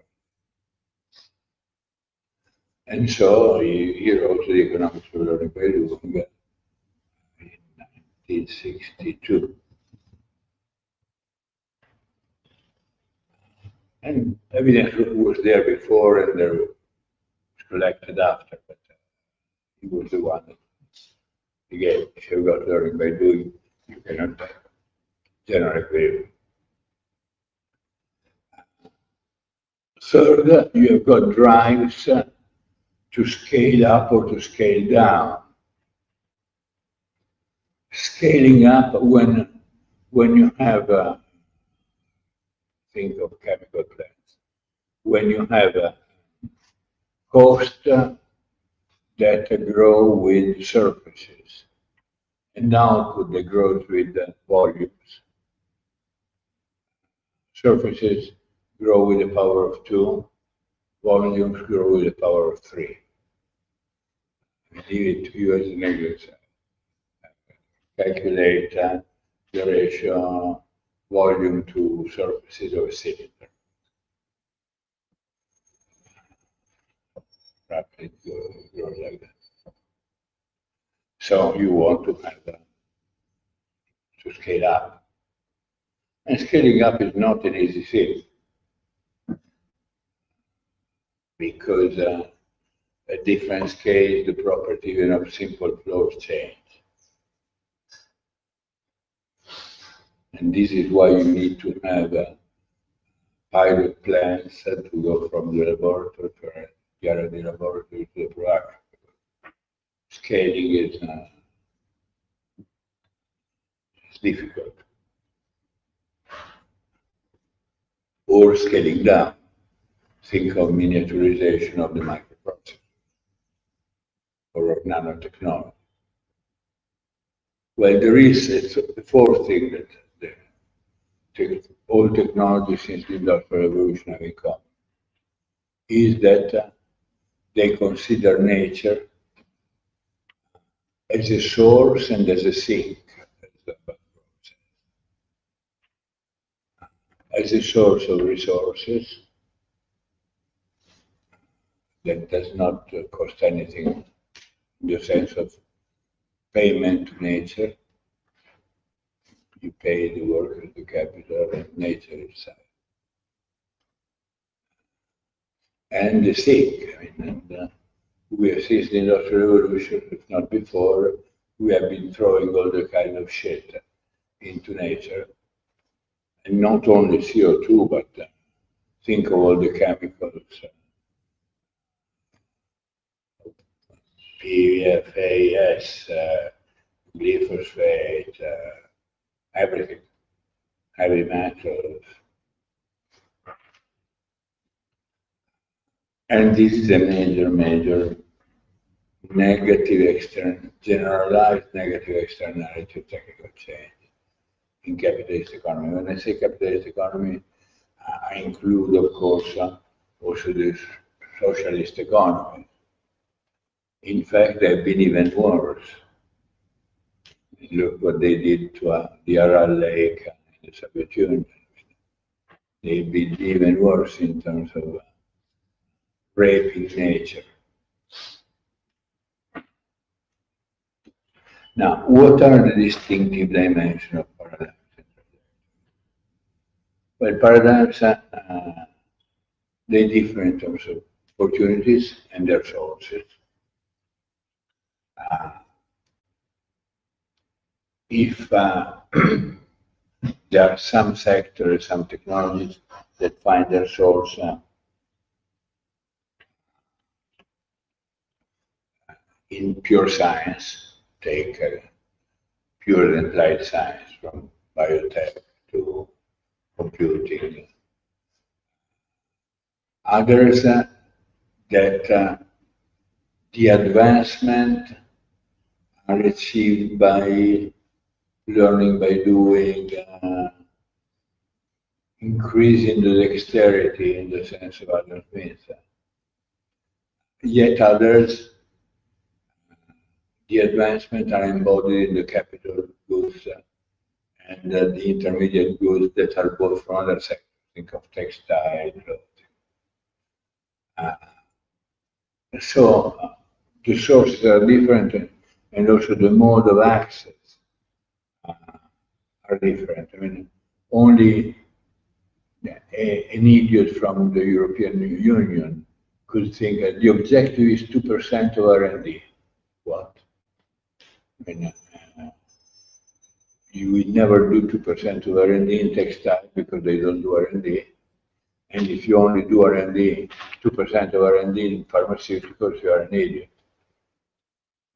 And so he wrote the economics of learning by doing in 1962. And evidence was there before and there was collected after, but he was the one that, again, if you've got learning by doing, you cannot generate value. Third, you have got drives to scale up or to scale down. Scaling up when you have think of chemical plants, when you have a cost that grow with surfaces and output that grows with volumes. Surfaces grow with the power of 2, volumes grow with the power of 3. I leave it to you as an exercise. Calculate the ratio volume to surfaces of a cylinder. Roughly grows like that. So you want to have to scale up. And scaling up is not an easy thing, because at different scales, the property even of simple flows change. And this is why you need to have pilot plans to go from the laboratory to the R&D laboratory to the production. Scaling is difficult. Or scaling down. Think of miniaturization of the microprocessor or of nanotechnology. Well, there is a fourth thing that all technologies since the Industrial Revolution have in common, is that they consider nature as a source and as a sink, as a source of resources that does not cost anything in the sense of payment to nature. You pay the workers, the capital, and nature itself. And the sink, we have since the Industrial Revolution, if not before, we have been throwing all the kind of shit into nature. And not only CO2, but think of all the chemicals, PFAS, glyphosate, everything, heavy metals. And this is a major negative generalized negative externality of technical change in capitalist economy. When I say capitalist economy, I include, of course, also the socialist economy. In fact, they've been even worse. Look what they did to the Aral Lake in the Soviet Union. They've been even worse in terms of raping nature. Now, what are the distinctive dimensions of paradigms? Well, paradigms, they differ in terms of opportunities and their sources. If there are some sectors, some technologies that find their source in pure science, take pure and applied science, from biotech to computing. Others that the advancement are achieved by learning by doing, increasing the dexterity in the sense of Adam Smith. Yet others, the advancement are embodied in the capital goods and the intermediate goods that are both from other sectors. Think of textile, clothing. So the sources are different, and also the mode of access are different. I mean, only an idiot from the European Union could think that the objective is 2% of R&D. What? I mean, you will never do 2% of R&D in textile because they don't do R&D. And if you only do R&D, 2% of R&D in pharmaceuticals, you are an idiot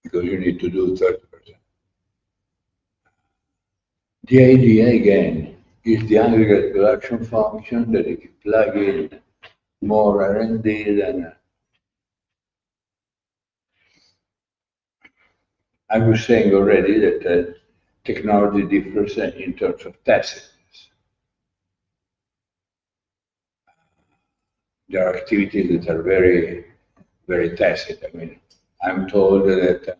because you need to do 30%. The idea, again, is the aggregate production function that if you plug in more R&D, then I was saying already that technology differs in terms of tacitness. There are activities that are very, very tacit. I mean, I'm told that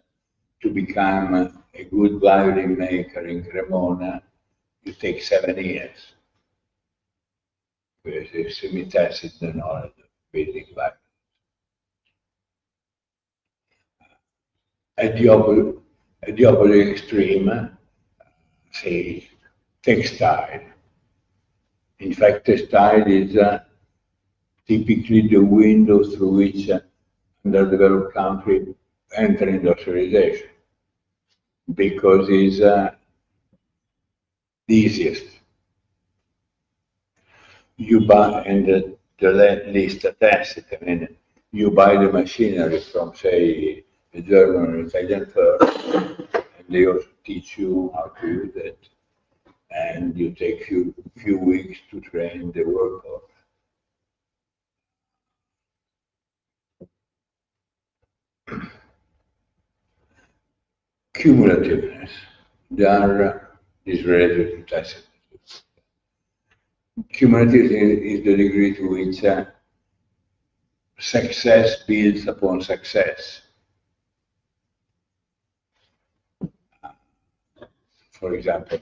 to become a good violin maker in Cremona, you take 7 years. It's semi-tacit knowledge of building violins. At the opposite extreme, say, textile. In fact, textile is typically the window through which underdeveloped countries enter industrialization, because it's the easiest. You buy, and the least tacit, I mean, you buy the machinery from, say, a German or Italian firm, and they also teach you how to use it, and you take few weeks to train the workforce. Cumulativeness, there is related to tacitness. Cumulative is the degree to which success builds upon success. For example,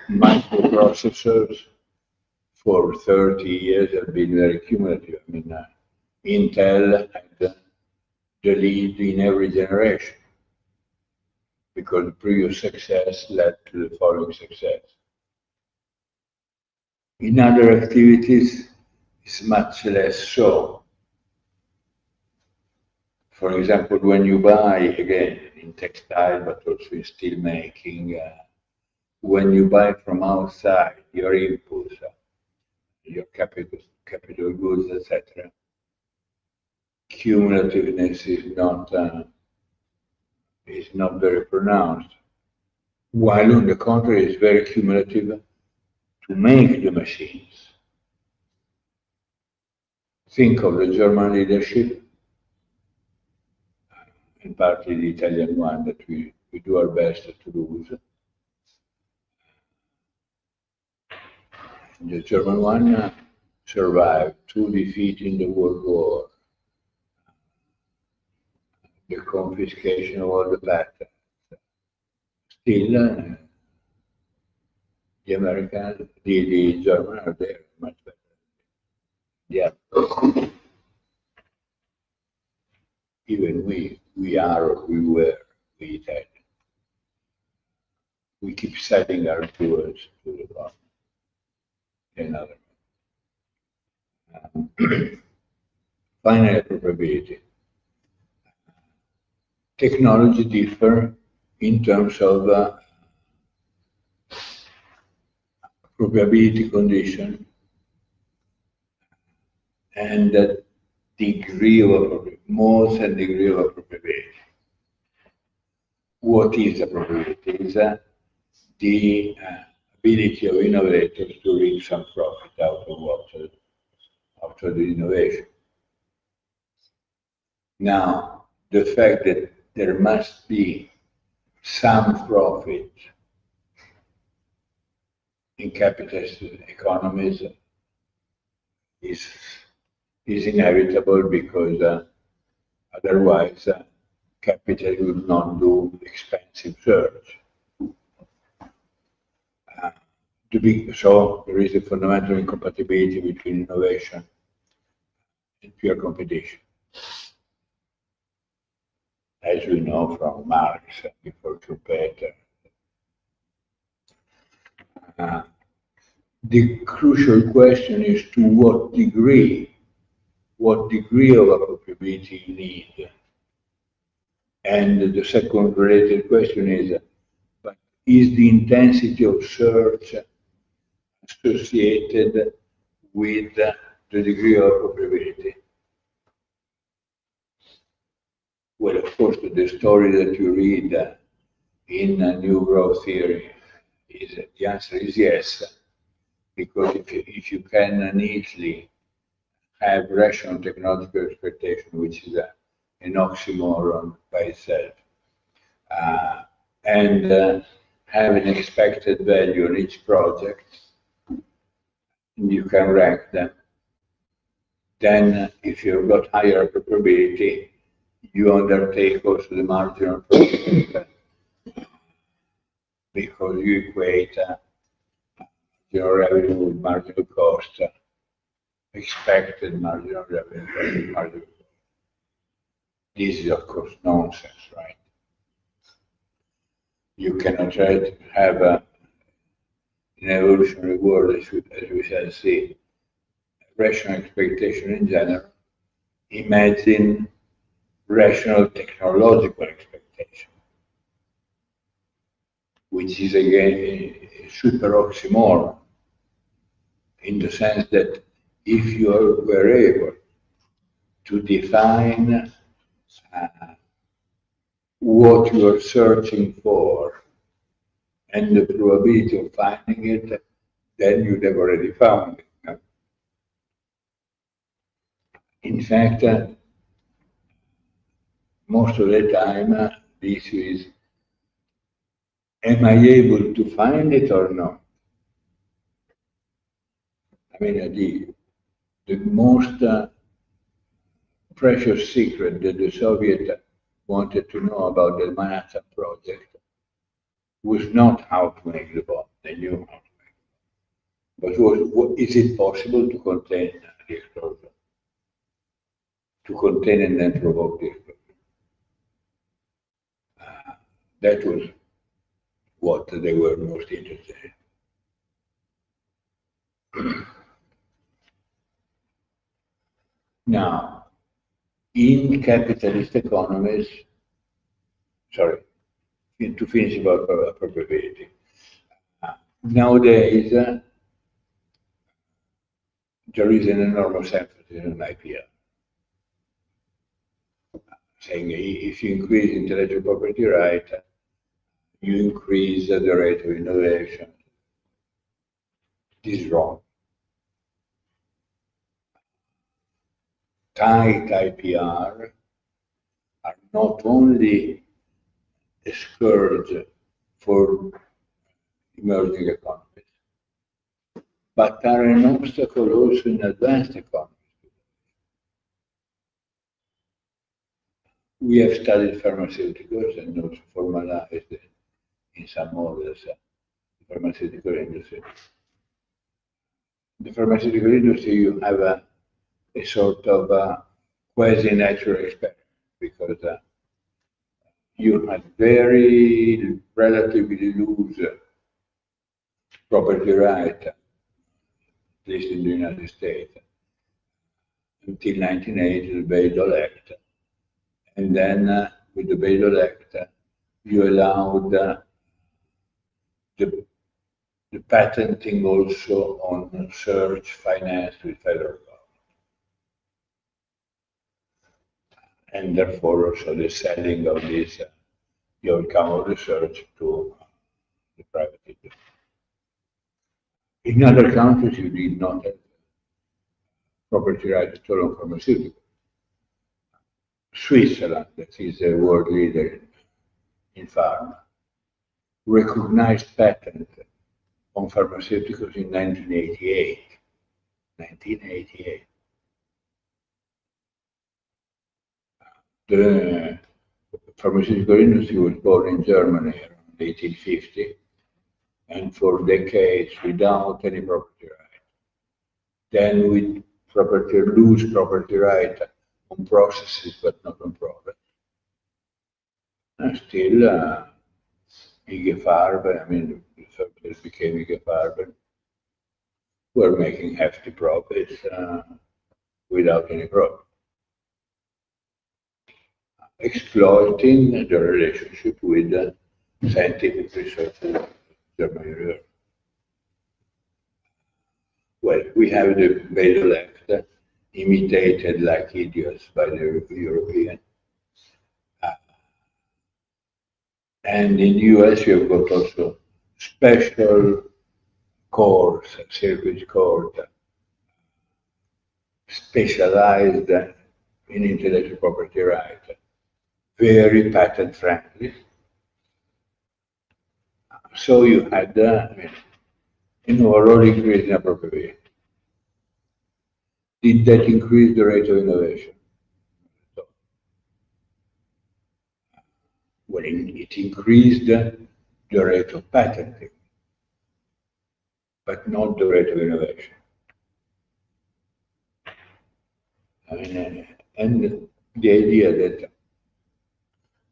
microprocessors for 30 years have been very cumulative. I mean, Intel had the lead in every generation because the previous success led to the following success. In other activities, it's much less so. For example, when you buy, again, in textile, but also in steel making, when you buy from outside your inputs, your capital goods, etc., cumulativeness is not very pronounced, while on the contrary, it's very cumulative to make the machines. Think of the German leadership, and partly the Italian one that we do our best to lose. The German one survived 2 defeats in the World War, the confiscation of all the patents. Still, the Americans, the German are there much better. Yeah. Even we are or we were, we Italians. We keep selling our tools to the government and other. Finally, probability. Technology differ in terms of probability condition and the degree of most and degree of probability. What is the probability? Is the ability of innovators to reap some profit out of the innovation. Now, the fact that there must be some profit in capitalist economies is inevitable, because otherwise capital would not do expensive research. So there is a fundamental incompatibility between innovation and pure competition, as we know from Marx before Schumpeter. The crucial question is to what degree of appropriability you need. And the second related question is, but is the intensity of search associated with the degree of appropriability? Well, of course, the story that you read in New Growth Theory, the answer is yes, because if you can neatly have rational technological expectation, which is an oxymoron by itself, and have an expected value on each project, and you can rank them, then if you've got higher probability, you undertake also the marginal profit, because you equate your revenue with marginal cost, expected marginal revenue with marginal cost. This is, of course, nonsense, right? You cannot try to have an evolutionary world, as we shall see, rational expectation in general. Imagine rational technological expectation, which is again a super oxymoron, in the sense that if you were able to define what you are searching for and the probability of finding it, then you'd have already found it. In fact, most of the time, the issue is, am I able to find it or not? I mean, the most precious secret that the Soviet wanted to know about the Manhattan Project was not how to make the bomb. They knew how to make it. But is it possible to contain the explosion? To contain and then provoke the explosion? That was what they were most interested in. Now, in capitalist economies, sorry, to finish about probability. Nowadays, there is an enormous emphasis on IPR, saying if you increase intellectual property right, you increase the rate of innovation. This is wrong. Tight IPR are not only a scourge for emerging economies, but are an obstacle also in advanced economies. We have studied pharmaceuticals and also formalized in some models the pharmaceutical industry. The pharmaceutical industry, you have a sort of quasi-natural experiment because you have very relatively loose property right, at least in the United States, until 1980, the Bayh-Dole Act. And then with the Bayh-Dole Act, you allowed the patenting also on research financed with federal government. And therefore also the selling of this the outcome of research to the private industry. In other countries, you did not have property rights at all on pharmaceuticals. Switzerland, that is a world leader in pharma, recognized patent on pharmaceuticals in 1988. 1988. The pharmaceutical industry was born in Germany around 1850, and for decades without any property right. Then with loose property right on processes but not on products. And still, IG Farben, I mean, the firm that became IG Farben, were making hefty profits without any problem. Exploiting the relationship with scientific research at German University. Well, we have the Bayh-Dole Act imitated like idiots by the European. And in the US, you've got also special courts, circuit court, specialized in intellectual property right, very patent friendly. So you had an overall increase in appropriation. Did that increase the rate of innovation? Well, it increased the rate of patenting, but not the rate of innovation. And the idea that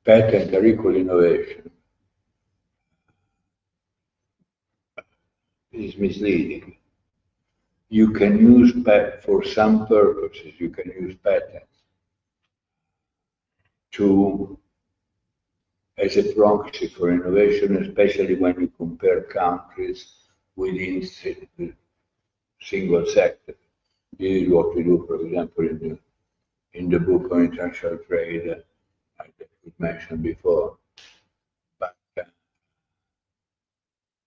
patents are equal innovation is misleading. You can use for some purposes, you can use patents as a proxy for innovation, especially when you compare countries within the single sector. This is what we do, for example, in the book on international trade that we mentioned before. But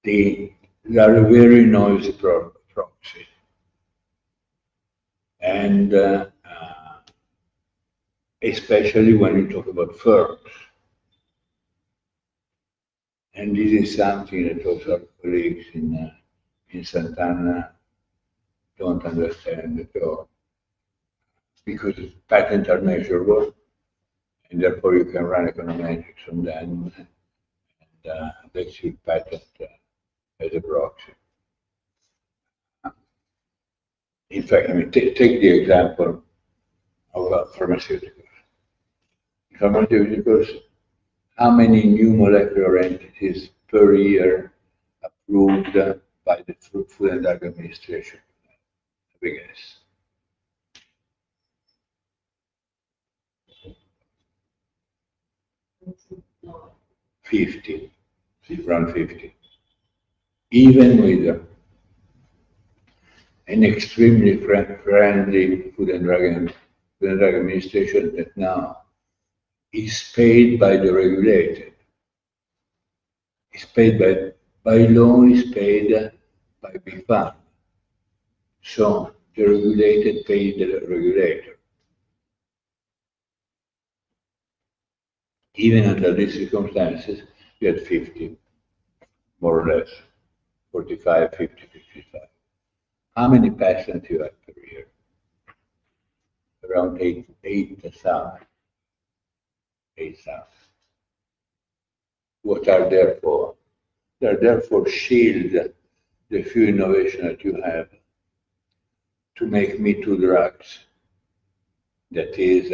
they are a very noisy proxy. And especially when you talk about firms. And this is something that also our colleagues in Sant don't understand at all. Because patents are measurable, and therefore you can run econometrics on them, and that's your patent as a proxy. In fact, I mean, take the example of pharmaceuticals. Pharmaceuticals, how many new molecular entities per year approved by the Food and Drug Administration? I guess. 50, around 50. Even with an extremely friendly Food and Drug Administration that now is paid by the regulator. It's paid by law, is paid by Big Pharma. So the regulated paid the regulator. Even under these circumstances, we had 50, more or less, 45, 50, 55. How many patients you have per year? Around 8,000. 8,000. What are there for? They're there for shield the few innovations that you have to make me too drugs. That is,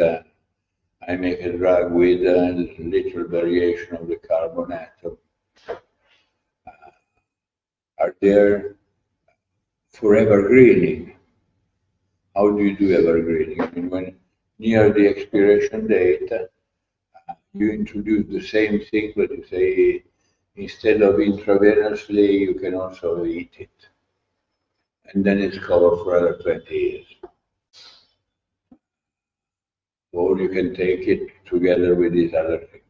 I make a drug with a little variation of the carbon atom. Are there for evergreening? How do you do evergreening? I mean, when near the expiration date, you introduce the same thing, but you say instead of intravenously, you can also eat it. And then it's covered for another 20 years. Or you can take it together with these other things.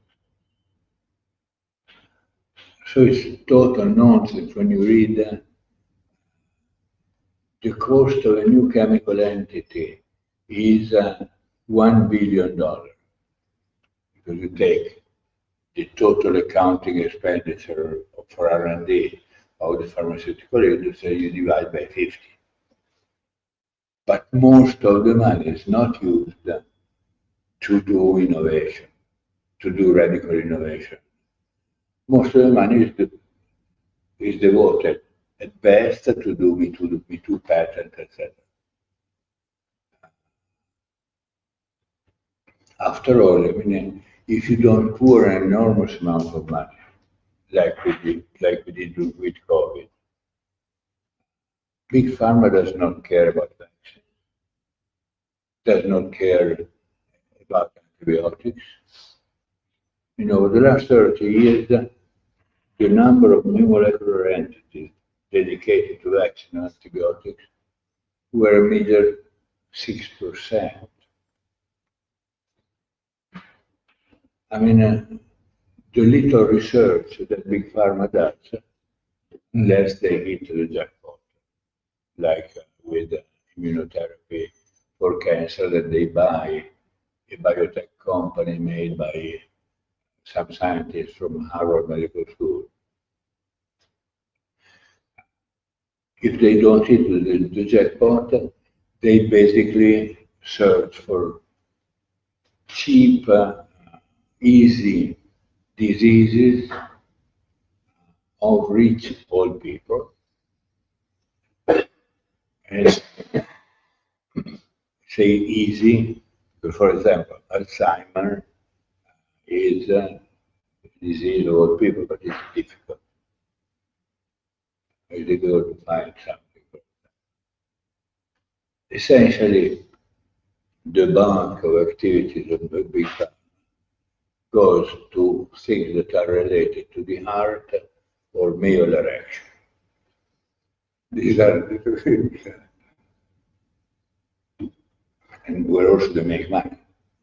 So it's total nonsense when you read the cost of a new chemical entity is $1 billion. Because you take the total accounting expenditure for R&D of the pharmaceutical industry, you divide by 50. But most of the money is not used to do innovation, to do radical innovation. Most of the money is devoted at best to do Me Too patent, etc. After all, I mean, if you don't pour an enormous amount of money, like we did with COVID, Big Pharma does not care about vaccines, does not care about antibiotics. You know, over the last 30 years, the number of new molecular entities dedicated to vaccine and antibiotics were a meager 6%. I mean, the little research that Big Pharma does, unless they hit the jackpot, like with immunotherapy for cancer that they buy a biotech company made by some scientists from Harvard Medical School. If they don't hit the jackpot, they basically search for cheap, easy diseases of rich old people. And say easy, because for example, Alzheimer's is a disease of old people, but it's difficult. It's difficult to find something. Essentially, the bulk of activities of the Big Pharma goes to things that are related to the heart or medullary action. These are the things, and where also they make money,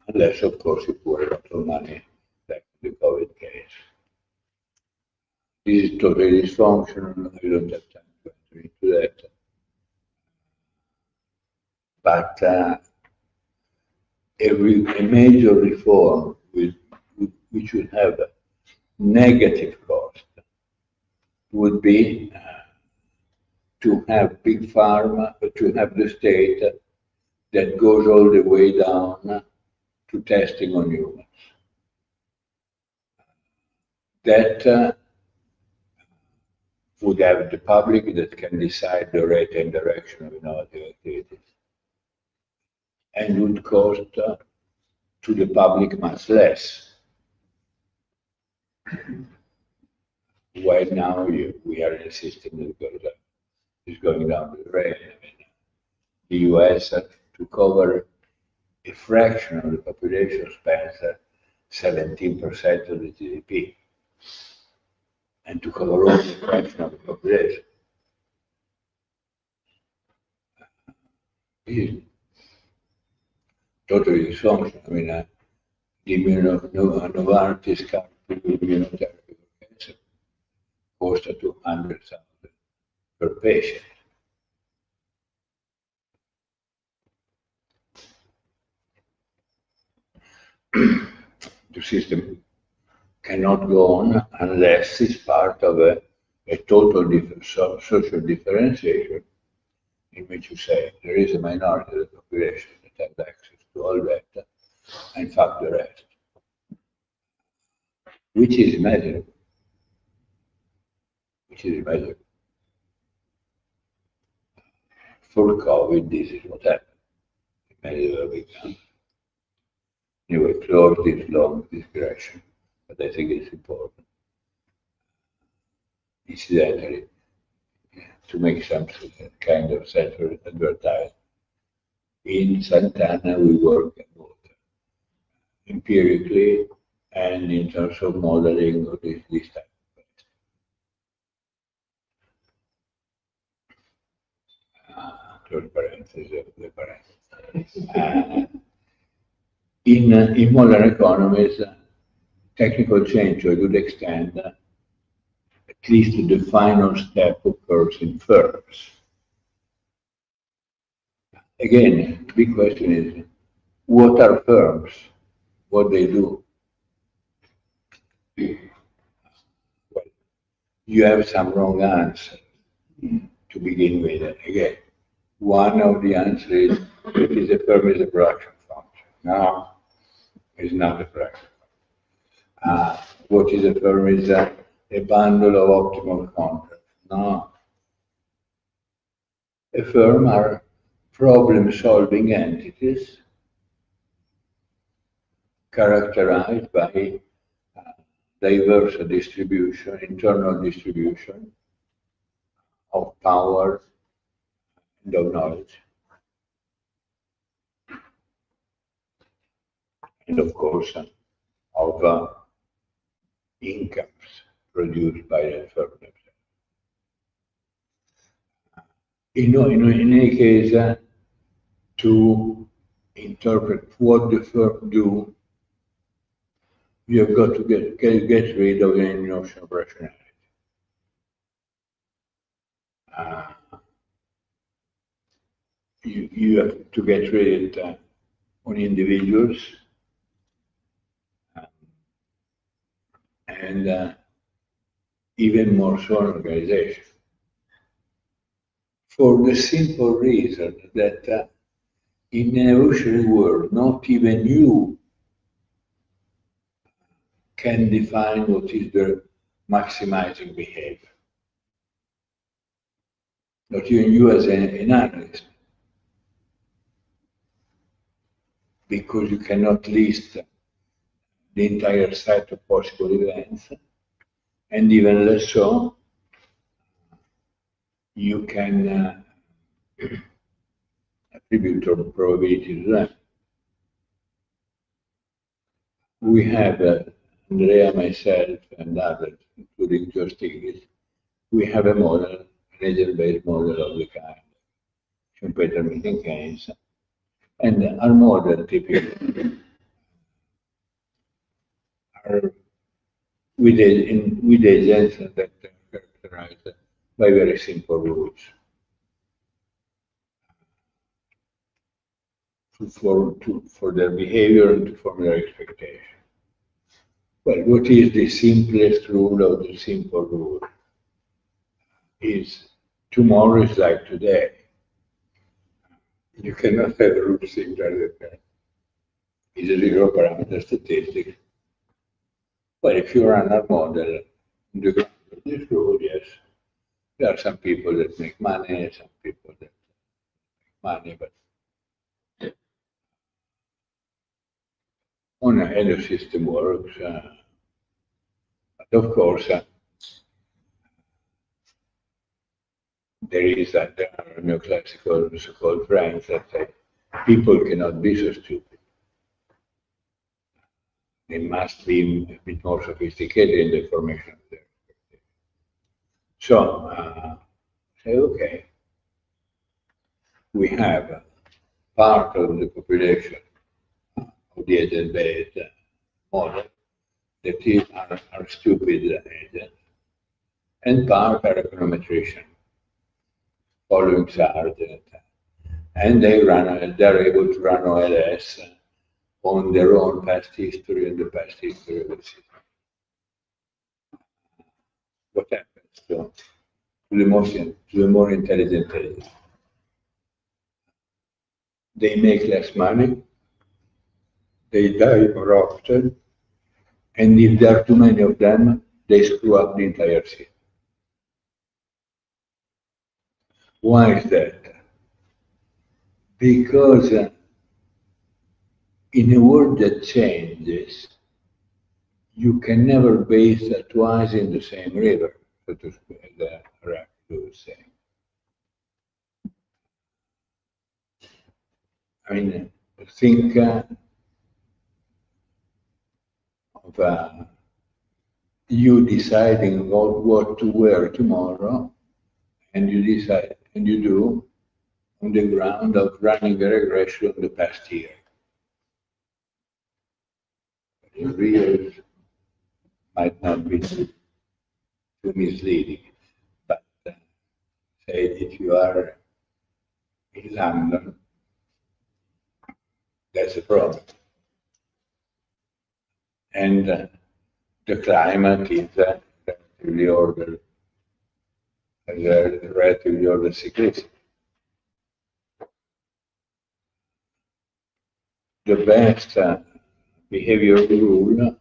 unless of course you pour a lot of money, like the COVID case. This is totally dysfunctional. I don't have time to enter into that. But a major reform which would have a negative cost would be to have Big Pharma, to have the state that goes all the way down to testing on humans. That would have the public that can decide the rate and direction of innovative activities, and would cost to the public much less. While now we are in a system that is going down the drain. I mean, the US, to cover a fraction of the population, spends 17% of the GDP and to cover all the fraction of the population. This is totally dysfunctional. I mean, the Novartis immunotherapy for cancer costs $200,000 per patient. The system cannot go on unless it's part of a total social differentiation, in which you say there is a minority of the population that has access to all that, and fuck the rest, which is imaginable. For COVID, this is what happened. Anyway, close this long digression, but I think it's important. Incidentally, to make some kind of self-advertisement, in Sant'Anna we work both empirically and in terms of modeling of this type of question. Close parenthesis, the parenthesis. In modern economies, technical change to a good extent, at least the final step occurs in firms. Again, the big question is, what are firms? What they do? Well, you have some wrong answers to begin with. Again, one of the answers is, it is a firm is a production function. No, it's not a production function. What is a firm is a bundle of optimal contracts. No. A firm are problem-solving entities characterized by diverse distribution, internal distribution of power and of knowledge. And of course, of incomes produced by the firm themselves. In any case, to interpret what the firm do, you have got to get rid of any notion of rationality. You have to get rid of it on individuals and even more so on organization. For the simple reason that in an evolutionary world, not even you can define what is the maximizing behavior. Not even you as an analyst, because you cannot list the entire set of possible events, and even less so, you can attribute probability to them. We have, Andrea, myself, and others, including Joe Stiglitz, we have a model, an agent-based model of the kind, Schumpeter meeting Keynes, and our model typically are with agents that are characterized by very simple rules for their behavior and to form their expectation. Well, what is the simplest rule of the simple rule? Is tomorrow is like today. You cannot have a rule simpler than that. It's a zero parameter statistic. But if you run a model in the ground of this rule, yes, there are some people that make money, some people that make money, but on how the system works, but of course, there are neoclassical so-called friends that say people cannot be so stupid. They must be a bit more sophisticated in the formation of their expectations. So, say, okay, we have part of the population of the agent-based model that are stupid agents, and part are econometricians, following Sargent, and they're able to run OLS on their own past history and the past history of the system. What happens to the more intelligent agents? They make less money, they die more often, and if there are too many of them, they screw up the entire system. Why is that? Because in a world that changes, you can never bathe twice in the same river, so to speak, as Rafael was saying. I mean, think of you deciding what to wear tomorrow, and you decide, and you do, on the ground of running a regression of the past year. In real, might not be too misleading, but say if you are in London, that's a problem. And the climate is relatively ordered, relatively ordered cyclicity. The best behavioral rule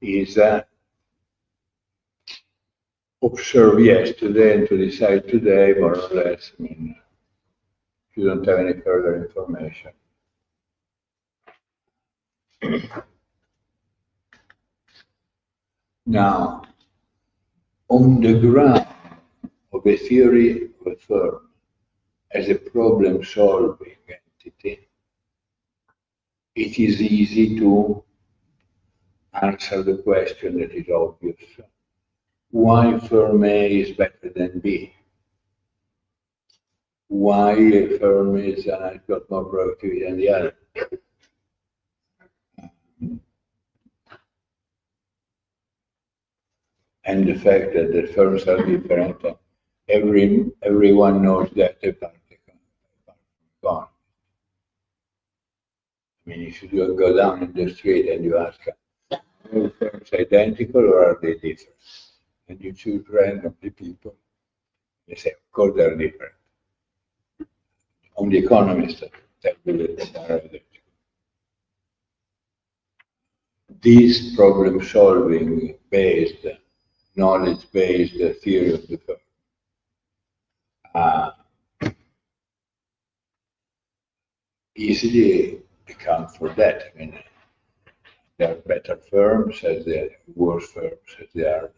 is observe yesterday and to decide today, more or less. I mean, if you don't have any further information. Now, on the ground of a theory of a firm as a problem-solving entity, it is easy to answer the question that is obvious. Why firm A is better than B? Why a firm has got more productivity than the other? And the fact that the firms are different, everyone knows that apart from economy. I mean, if you go down in the street and you ask, are the firms identical or are they different? And you choose randomly people, they say, of course they're different. Only economists tell you that they are identical. This problem-solving based, knowledge-based theory of the firm easily account for that. I mean, there are better firms as there are worse firms as there are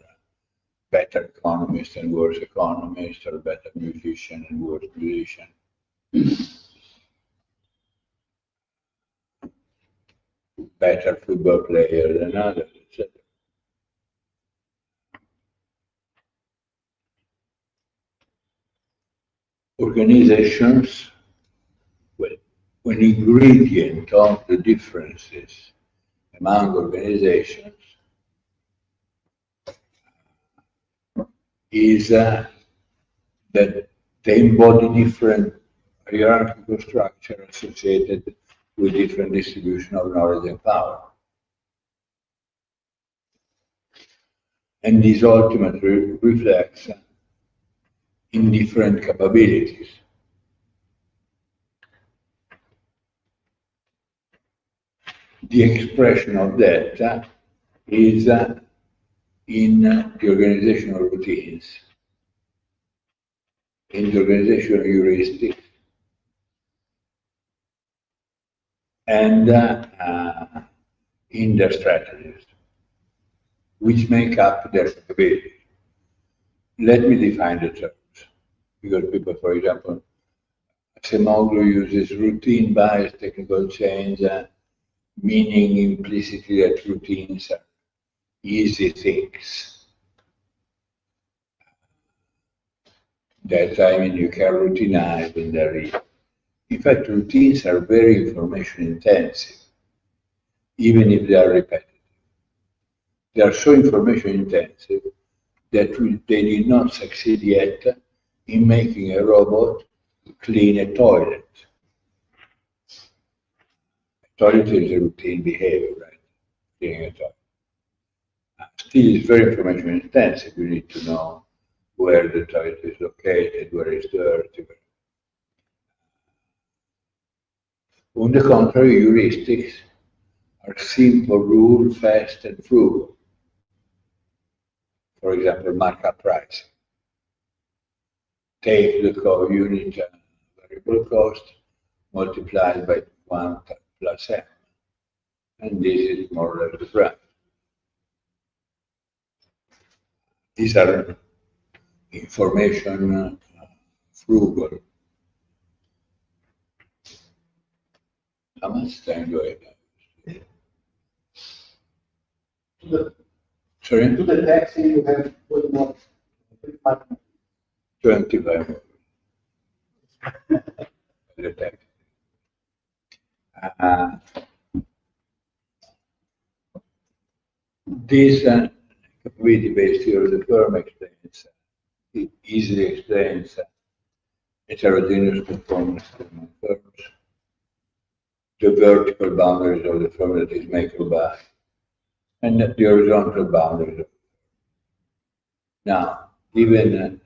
better economists and worse economists, or better musicians and worse musicians. Better football players than others, etc. Organizations, when ingredient of the differences among organizations is that they embody different hierarchical structure associated with different distribution of knowledge and power. And this ultimately reflects in different capabilities. The expression of that is in the organizational routines, in the organizational heuristics, and in their strategies, which make up their capability. Let me define the terms, because people, for example, Acemoglu uses routine-biased technical change meaning implicitly that routines are easy things. That you can routinize in the real. In fact, routines are very information intensive, even if they are repetitive. They are so information intensive that they did not succeed yet in making a robot clean a toilet. A toilet is a routine behavior, right? Cleaning a toilet. Still, it's very information intensive. You need to know where the toilet is located, where it's dirty. On the contrary, heuristics are simple rule, fast, and frugal. For example, markup pricing. Take the unit variable cost multiplied by 1 plus m. And this is more or less the price. These are information frugal. How much time do I have? Sorry? To the taxi, you have 25 more. The taxi. This capability-based theory of the firm explains, it easily explains heterogeneous performance among firms, the vertical boundaries of the firm that is make or buy, and the horizontal boundaries of the firm. Now, given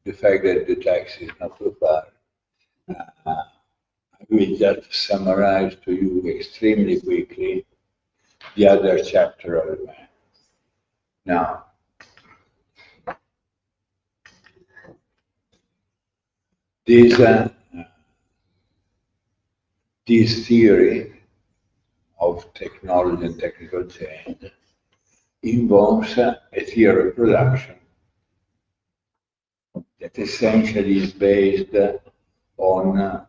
the fact that the tax is not so far, I will just summarize to you extremely quickly the other chapter of the map. Now, this theory of technology and technical change involves a theory of production that essentially is based on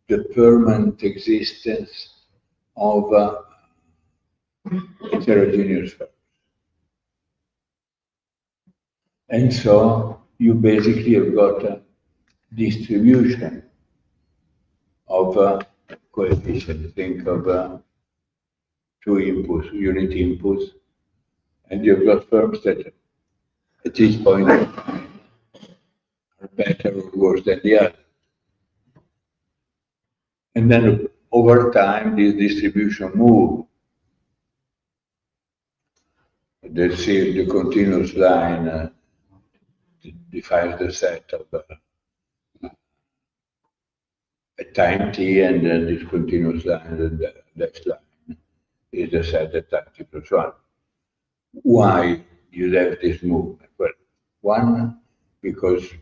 the permanent existence of heterogeneous firms. And so you basically have got a distribution of coefficients. Think of 2 inputs, unit inputs, and you've got firms that at each point in time are better or worse than the other. And then over time, this distribution moves. The continuous line defines the set of a time t, and then this continuous line, the next line, is the set at time t plus 1. Why you have this movement? Well, one, because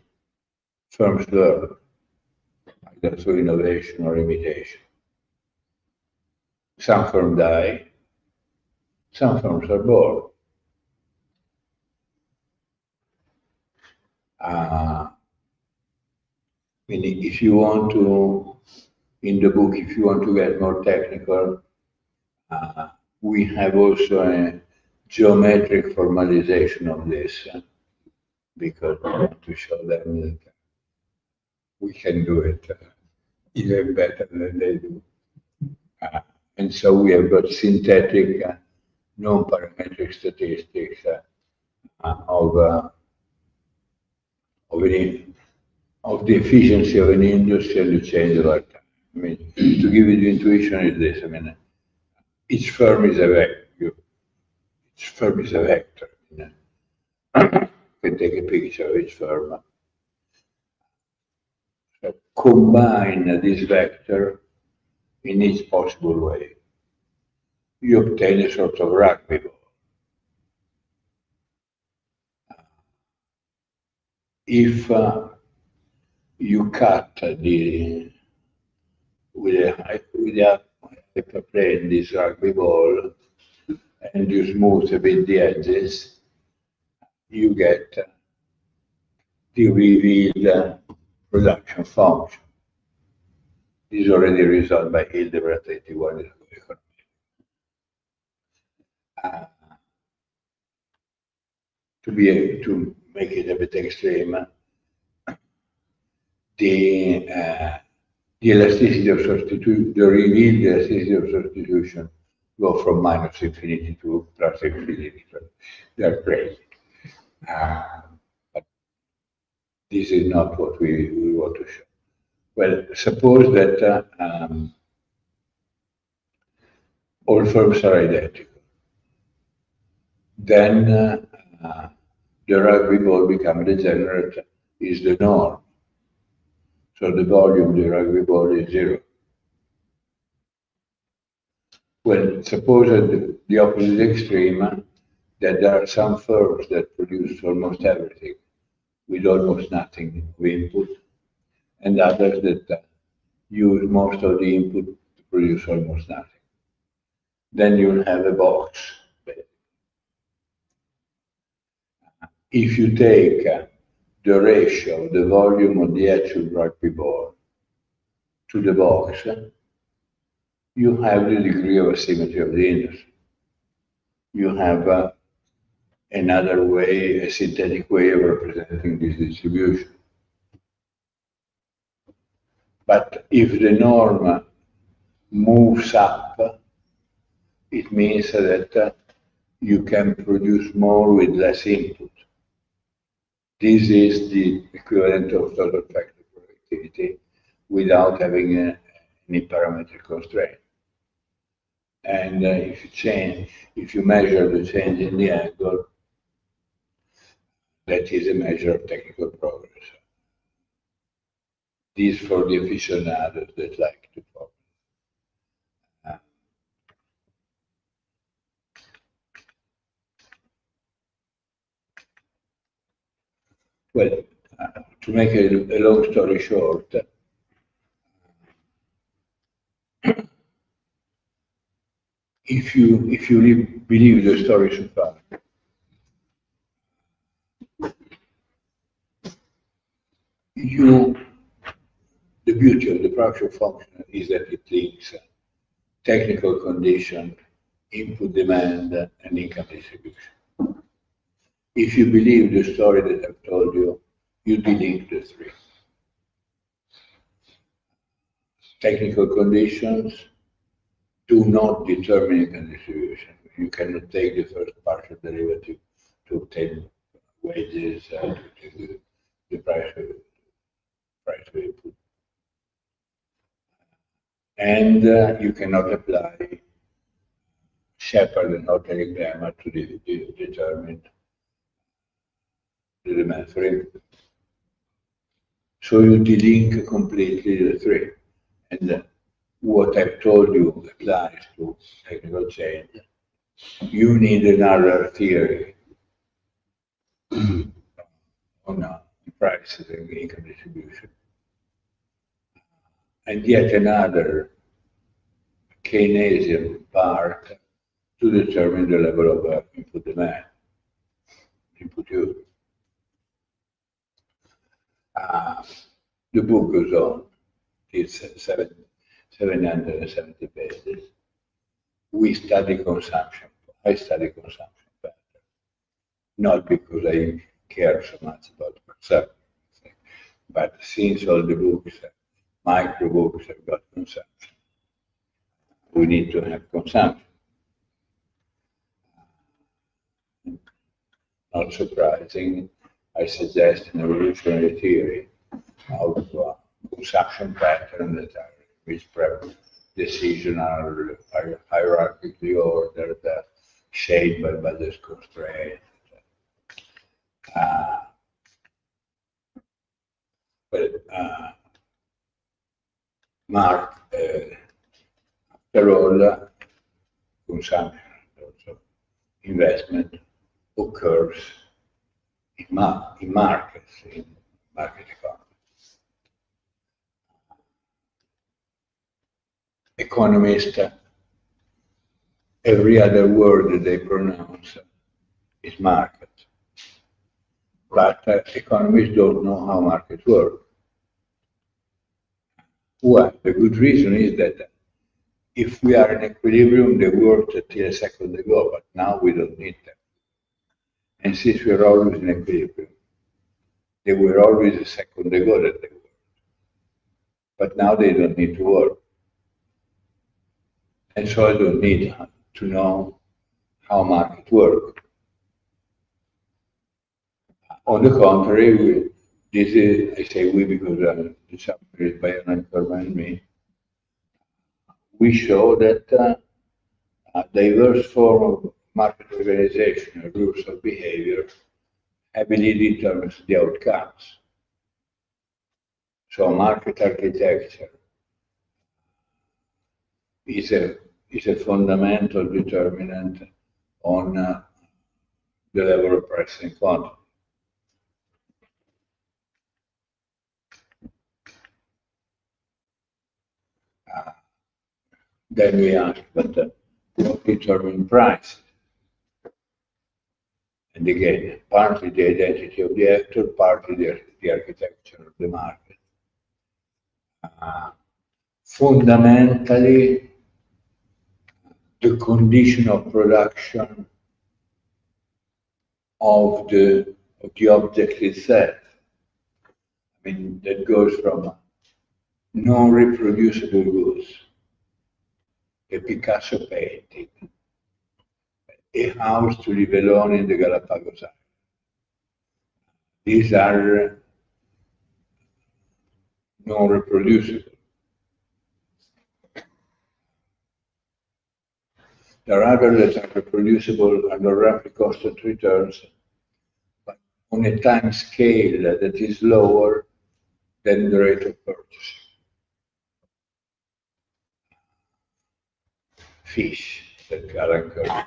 firms learn, either through innovation or imitation. Some firms die, some firms are born. Meaning, if you want to, in the book, if you want to get more technical, we have also a geometric formalization of this, because we want to show them that we can do it even better than they do. And so we have got synthetic, non-parametric statistics of the efficiency of an industry and the change over time. I mean, to give you the intuition is this. I mean, each firm is a vector. Each firm is a vector. You can take a picture of each firm. So combine this vector in each possible way. You obtain a sort of rugby ball. If you cut with a hyperplane this rugby ball and you smooth a bit the edges, you get the revealed production function. is already resolved by Hildebrand 81 in Economia. To be able to make it a bit extreme, the elasticity of substitution, the revealed elasticity of substitution go from minus infinity to plus infinity. So they're crazy. But this is not what we want to show. Well, suppose that all firms are identical. Then the rugby ball becomes degenerate, is the norm. So the volume of the rugby ball is 0. Well, suppose at the opposite extreme that there are some firms that produce almost everything with almost nothing of input, and others that use most of the input to produce almost nothing. Then you'll have a box. If you take the ratio of the volume of the actual rugby ball to the box, you have the degree of asymmetry of the industry. You have another way, a synthetic way of representing this distribution. But if the norm moves up, it means that you can produce more with less input. This is the equivalent of total factor productivity without having any parametric constraint. And if you measure the change in the angle, that is a measure of technical progress. This for the aficionados that like to talk. Well, to make a long story short, if you believe the story so far, the beauty of the partial function is that it links technical condition, input demand, and income distribution. If you believe the story that I've told you, you delink the three. Technical conditions do not determine income distribution. You cannot take the first partial derivative to obtain wages, to take the price of input. And you cannot apply Shepard and ordinary grammar to determine the demand for input. So you delink completely the three. And what I've told you applies to technical change. You need another theory on prices and income distribution. And yet another Keynesian part to determine the level of input demand, input use. The book goes on. It's 770 pages. We study consumption. I study consumption pattern, not because I care so much about consumption, but since all the books, micro books have got consumption, we need to have consumption. Not surprising, I suggest an evolutionary theory of consumption pattern that are which decisions are hierarchically ordered, shaped by budget constraints. After all, consumption, also investment, occurs in markets, in market economy. Economists, every other word that they pronounce is market. But economists don't know how markets work. Well, the good reason is that if we are in equilibrium, they worked till a second ago, but now we don't need them. And since we are always in equilibrium, they were always a second ago that they worked. But now they don't need to work. And so I don't need to know how market work. On the contrary, this is, I say we because the chapter is by an and me, we show that a diverse form of market organization and rules of behavior heavily determines the outcomes. So market architecture is a fundamental determinant on the level of price and quantity. Then we ask, but what determines price? And again, partly the identity of the actor, partly the architecture of the market. Fundamentally, the condition of production of the object itself. I mean, that goes from non-reproducible goods, a Picasso painting, a house to live alone in the Galapagos Islands. These are non-reproducible. There are others that are reproducible under roughly constant returns, but on a time scale that is lower than the rate of purchase. Fish that are occurring.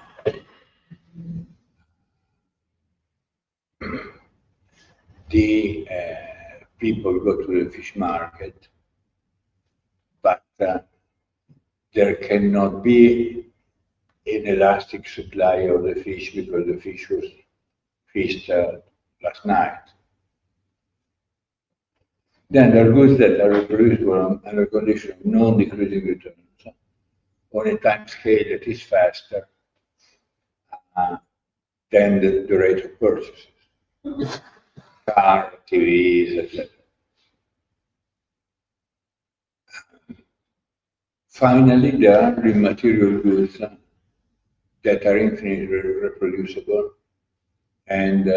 The people go to the fish market, but there cannot be an elastic supply of the fish because the fish was fished last night. Then there are goods that are reproducible under condition of non-decreasing returns on a time scale that is faster than the rate of purchases. Car, TVs, etc. Finally, there are the material goods that are infinitely reproducible and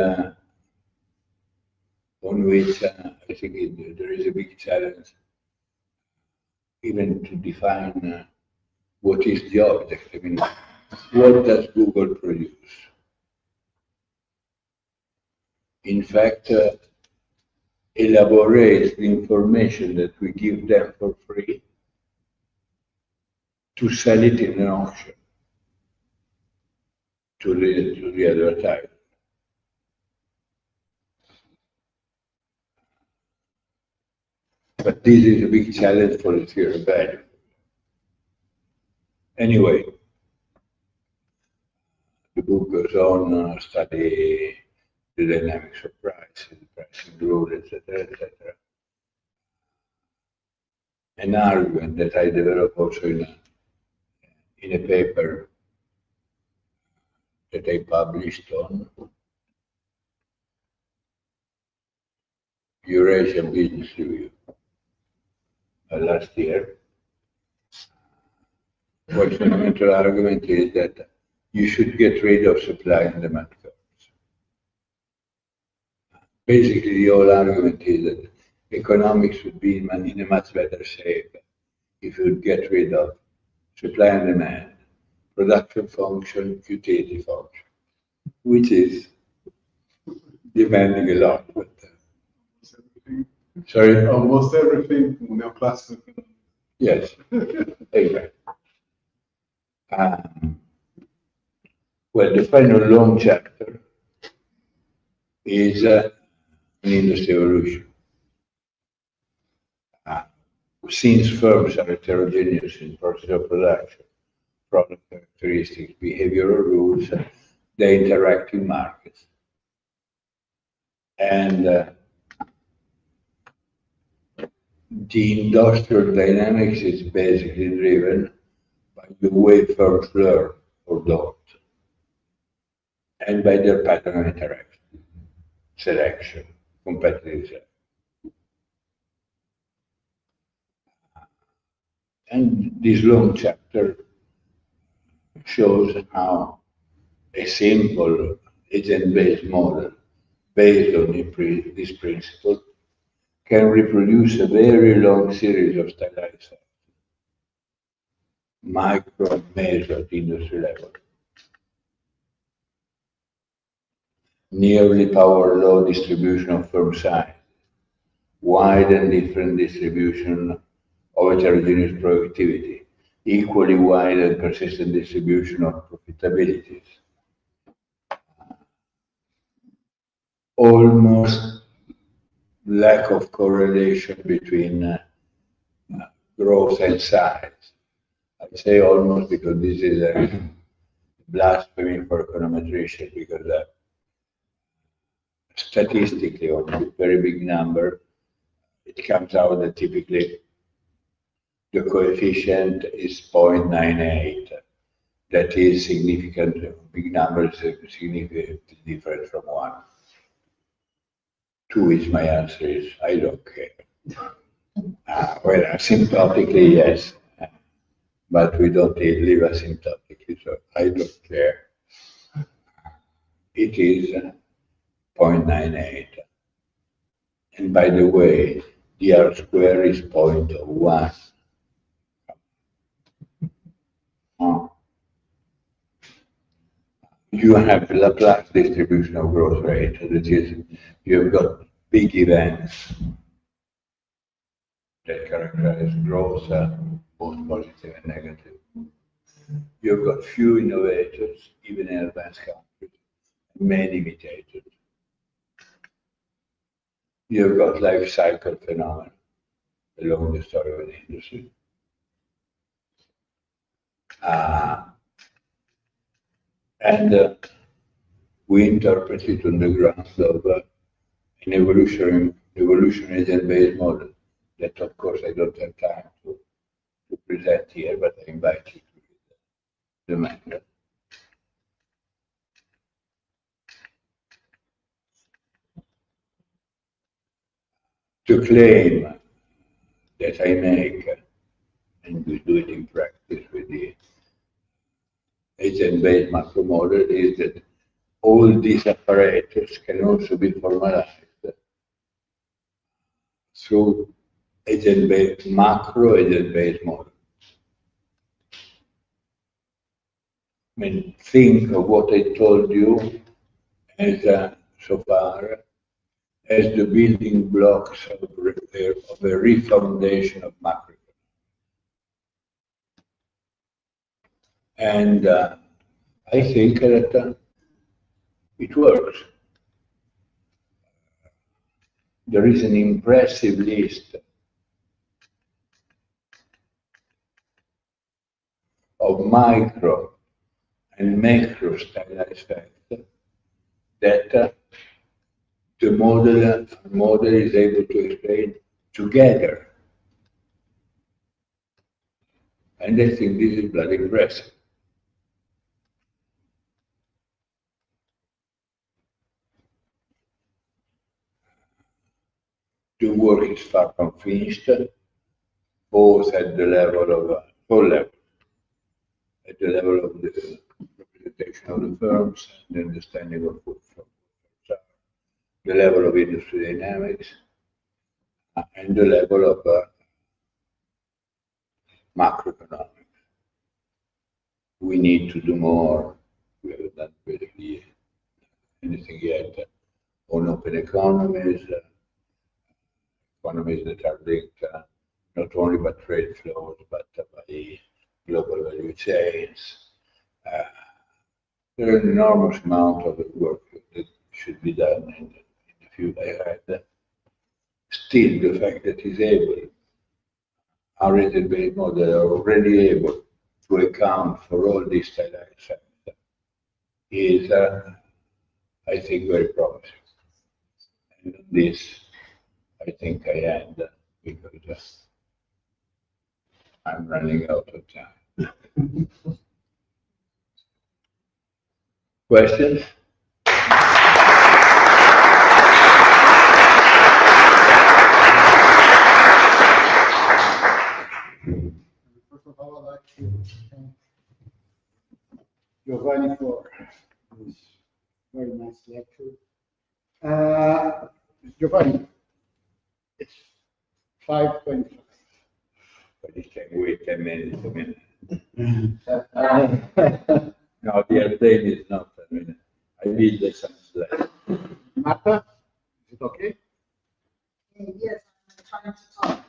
on which I think there is a big challenge even to define what is the object. I mean, what does Google produce? In fact, elaborate the information that we give them for free to sell it in an auction to the advertiser. But this is a big challenge for the theory of value. Anyway, the book goes on study the dynamics of price, the pricing rule, etc., etc. An argument that I developed also in a paper that I published on Eurasian Business Review last year. What fundamental argument is that you should get rid of supply and demand curves. Basically, the whole argument is that economics would be in a much better shape if you would get rid of supply and demand, production function, utility function, which is demanding a lot. But, sorry? Almost everything neoclassical. Yes, exactly. Well, the final long chapter is an industry evolution. Since firms are heterogeneous in process of production, product characteristics, behavioral rules, they interact in markets. the industrial dynamics is basically driven by the way firms learn or don't, and by their pattern of interaction, selection, competitive selection. And this long chapter shows how a simple agent-based model based on this principle can reproduce a very long series of stylized facts, micro and meso at industry level, nearly power law distribution of firm size, wide and different distribution of heterogeneous productivity, equally wide and persistent distribution of profitabilities, almost lack of correlation between growth and size. I say almost because this is a blasphemy for econometricians, because statistically, on a very big number, it comes out that typically the coefficient is 0.98. That is significant. Big numbers significantly different from 1. To which my answer is, I don't care. Well, asymptotically, yes, but we don't live asymptotically, so I don't care. It is 0.98. And by the way, the R square is 0.1. You have the Laplace distribution of growth rate, that is, you've got big events that characterize growth, both positive and negative. You've got few innovators, even in advanced countries, many imitators. You've got life cycle phenomena along the story of the industry. And we interpret it on the grounds of an evolutionary agent-based model that, of course, I don't have time to present here, but I invite you to read the manual. To claim that I make, and we do it in practice with the agent-based macro model, is that all these apparatus can also be formalized through agent-based, macro agent-based model. I mean, think of what I told you as so far as the building blocks of a refoundation of macro. And I think that it works. There is an impressive list of micro and macro stylized facts that the model is able to explain together. And I think this is bloody impressive. The work is far from finished, both at the level of all levels, at the level of the representation of the firms, the understanding of what firms are, the level of industry dynamics, and the level of macroeconomics. We need to do more. We haven't done basically anything yet on open economies, economies that are linked not only by trade flows, but by global value chains. There is an enormous amount of work that should be done in the field ahead. Still, the fact that he's able, our agent-based model are already able to account for all these stylized facts is, I think, very promising. And on this, I think I end. because I'm running out of time. Questions? First of all, I'd like to thank Giovanni for this very nice lecture. Giovanni, it's 5:25. But you can wait 10 minutes, a minute. No, the other day is not a minute. I need the slide. Marta, is it okay? Yes, I'm trying to talk.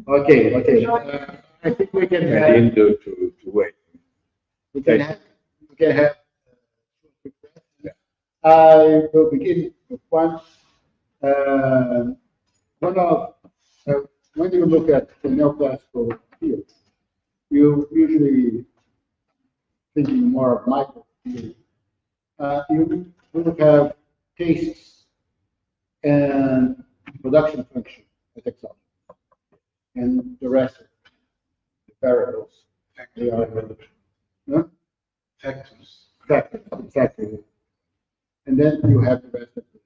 Okay, okay. I think we can I have, need to wait. we can have quick questions. I will begin with one. When you look at the neoclassical field, you usually thinking more of micro field. You will have cases and production function at Excel, and the rest of the variables. They are Factors. factors, exactly. And then you have the rest of the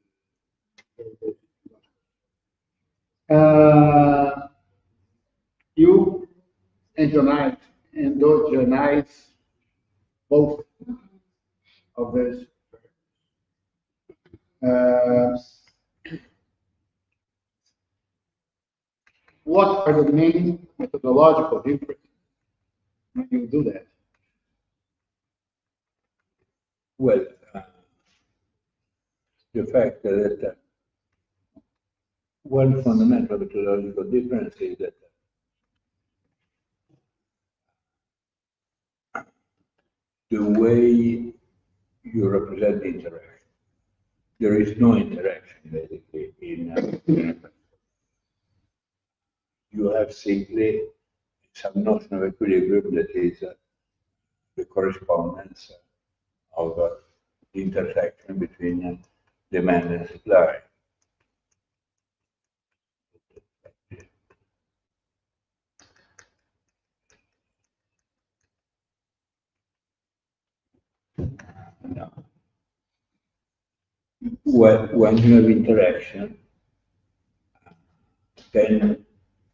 you endogenize both of those. What are the main methodological differences when you do that? Well, the fact that one fundamental methodological difference is that the way you represent the interaction. There is no interaction basically in you have simply some notion of equilibrium that is the correspondence of the intersection between demand and supply. No. When you have interaction, then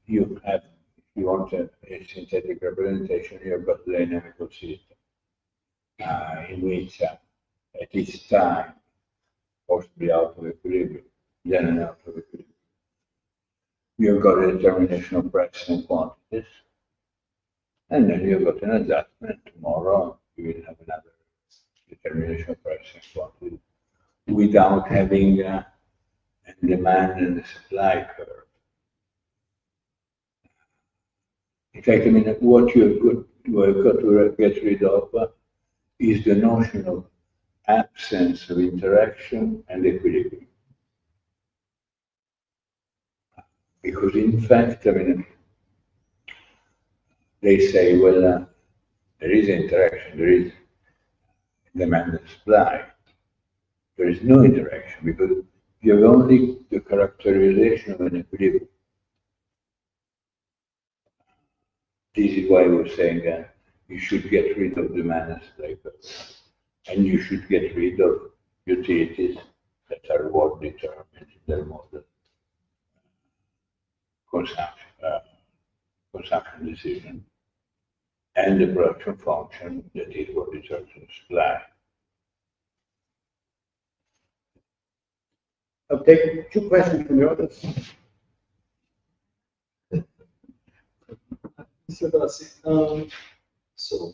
you have, if you want a synthetic representation, you have got the dynamical system in which at each time, possibly out of equilibrium, then and out of equilibrium, you've got a determination of price and quantities, and then you've got an adjustment. Tomorrow, you will have another determination of price and quantity without having a demand and a supply curve. In fact, I mean, what you have got to get rid of is the notion of absence of interaction and equilibrium. Because in fact, I mean, they say, well, there is interaction, there is demand and supply. There is no interaction because you have only the characterization of an equilibrium. This is why we're saying that you should get rid of demand and supply, and you should get rid of utilities that are what determined in their model consumption decision, and the production function that is what determines supply. I'll take two questions from the audience. Mr. DOSI, so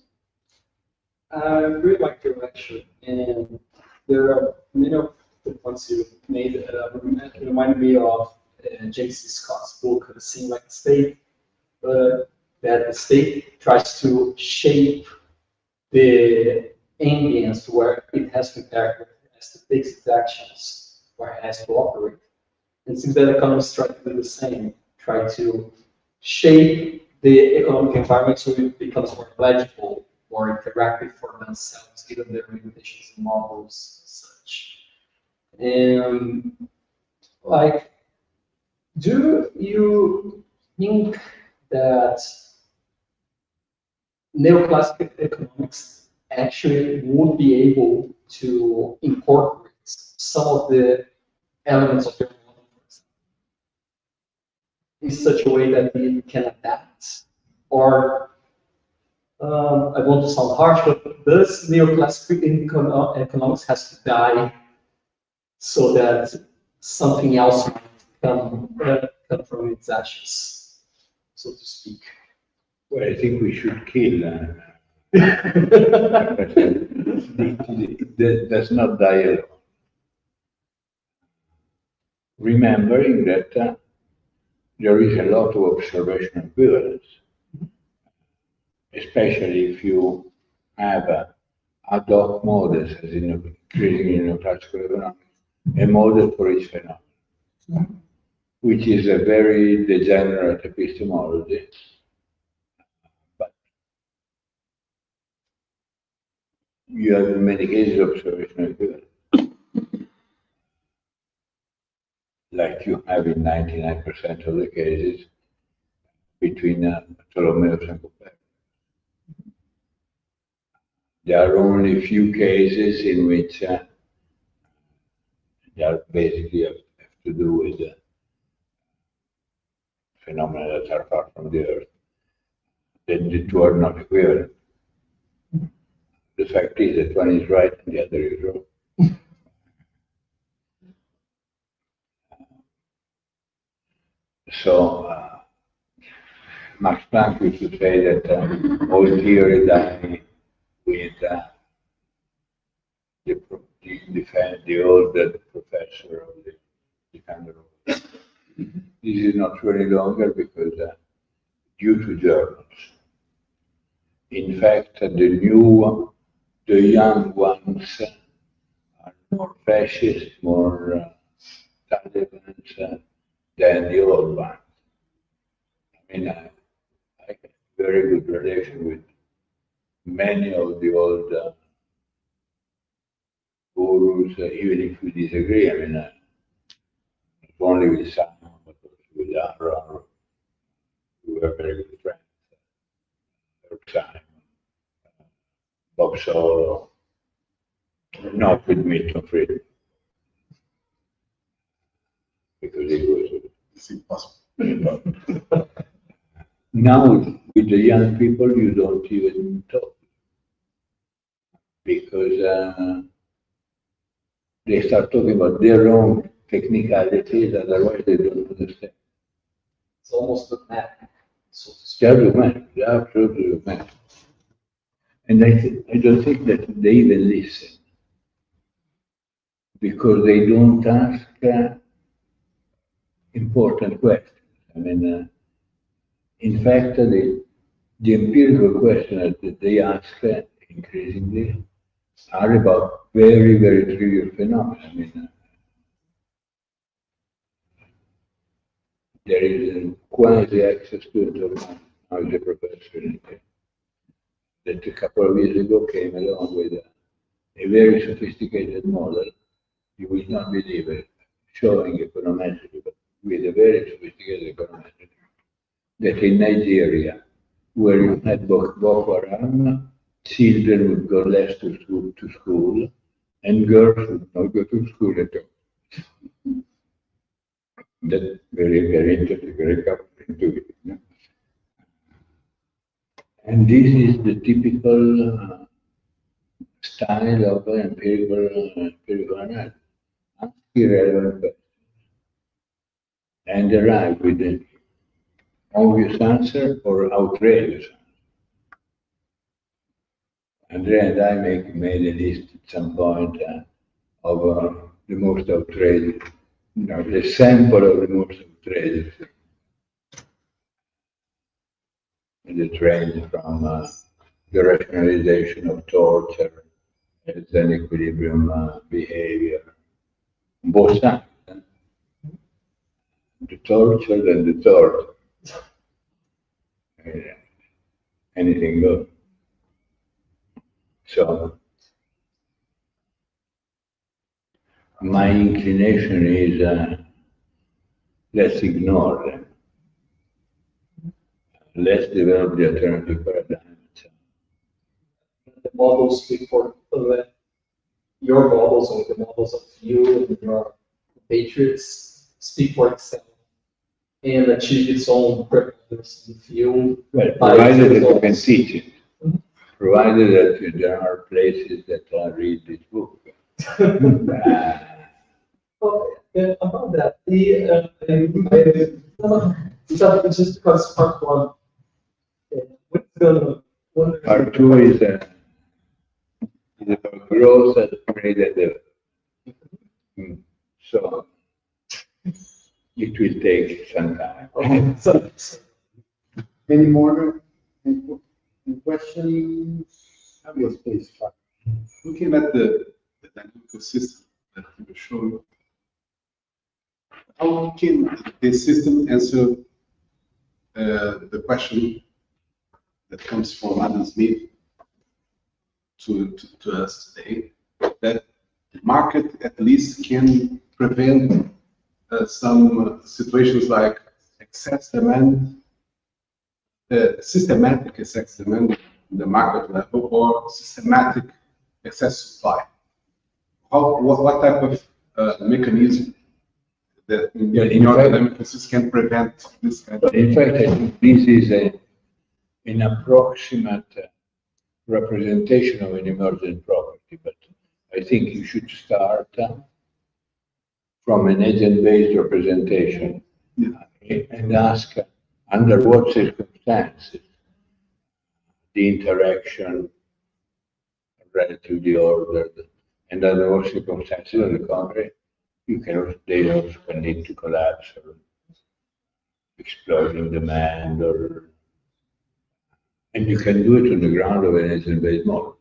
I really like your lecture, and there are many of the points you made remind me of James Scott's book, Seem Like a State, but that the state tries to shape the ambience where it has to interact with, it has to take its actions, where it has to operate. And it seems that economists try to do the same, try to shape the economic environment so it becomes more legible, more interactive for themselves, given their limitations and models and such. And like Do you think that neoclassical economics actually would be able to incorporate some of the elements of your in such a way that it can adapt? Or, I want to sound harsh, but does neoclassical economics has to die so that something else might come from its ashes, so to speak? Well, I think we should kill. That's not dialogue. Remembering that there is a lot of observational equivalence, especially if you have ad hoc models, as in classical economics, a model for each phenomenon, which is a very degenerate epistemology. But you have in many cases observational equivalence, like you have in 99% of the cases between Ptolemaios and Copernicus. There are only a few cases in which they are basically have to do with phenomena that are far from the Earth. Then the two are not equivalent. The fact is that one is right and the other is wrong. So Max Planck used to say that all theory dies with the old professor of the kind of. This is not true any longer because due to journals. In fact, the young ones are more fascist, more Taliban than the old ones. I mean, I have a very good relation with many of the old gurus, even if we disagree. I mean, not only with some, but also with Aaron, who were very good friends. Urca, Bob Solo, not with Milton Friedman, because he was. It's impossible. Now, with the young people, you don't even talk because they start talking about their own technicalities, otherwise they don't understand. It's almost dogmatic. So They're dogmatic, they're absolutely dogmatic. And I don't think that they even listen, because they don't ask important questions. I mean, in fact, the empirical questions that they ask increasingly are about very, very trivial phenomena. I mean, there is a quasi-access student of mine, now he's a professor in it, that a couple of years ago came along with a very sophisticated model, you will not believe it, showing econometry, but with a very sophisticated econometry, that in Nigeria, where you had Boko Haram, children would go less to school, and girls would not go to school at all. That's very, very interesting, very counterintuitive. No? And this is the typical style of empirical analysis. Ask irrelevant questions and arrive with an obvious answer or outrageous answer. Andrea and I made a list at some point of the most outrageous, the sample of the most outrageous. And it ranges from the rationalization of torture as an equilibrium behavior, both sides. The torture and the torture. Anything goes. So, my inclination is let's ignore them. Let's develop the alternative paradigm. The models speak for your models or the models of you and your patriots speak for itself and achieve its own purpose in the field. Well, provided that you can teach it, provided that there are places that read this book. About that, just because part one, what's the one? Part two is about growth at grade level. So it will take some time. Okay, so Any more questions? Yes, please. Looking at the dynamical system that you were showing, how can this system answer the question that comes from Adam Smith to us today, that the market at least can prevent some situations like excess demand, systematic excess demand in the market level, or systematic excess supply? What type of mechanism that in your dynamical system can prevent this kind of? In fact, I think this is an approximate representation of an emergent property, but I think you should start from an agent-based representation and ask under what circumstances the interaction relatively ordered, and under what circumstances, on the contrary, they also can lead to collapse or exploding demand, and you can do it on the ground of an agent-based model.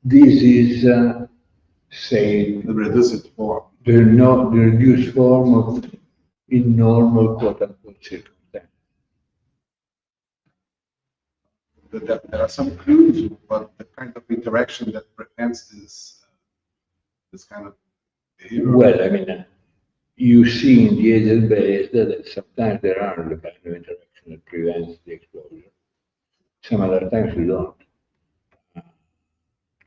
This is, say, The reduced form. the reduced form of in normal quote-unquote circumstances. There are some clues about the kind of interaction that prevents this kind of behavior. Well, I mean, you see in the agent-based that sometimes there are the kind of interaction that prevents the explosion. Some other times you don't.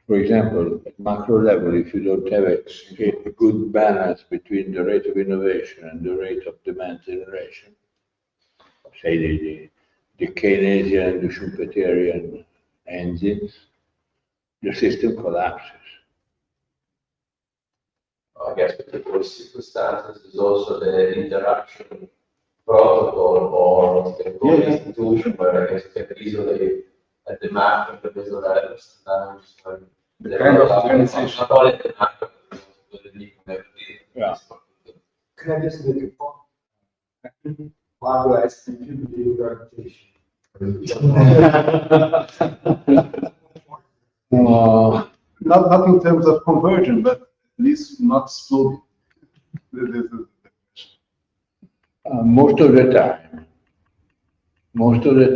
For example, at macro level, if you don't have a good balance between the rate of innovation and the rate of demand generation, say the Keynesian and the Schumpeterian engines, the system collapses. I guess particular circumstances is also the interaction protocol or the institution where I guess you can easily at the macro and the level sometimes The kind of organization. not only the macro, but also the Yeah. Can I just make a point? Why do I think you believe reputation? Not in terms of conversion, but at least not exploding. Most of the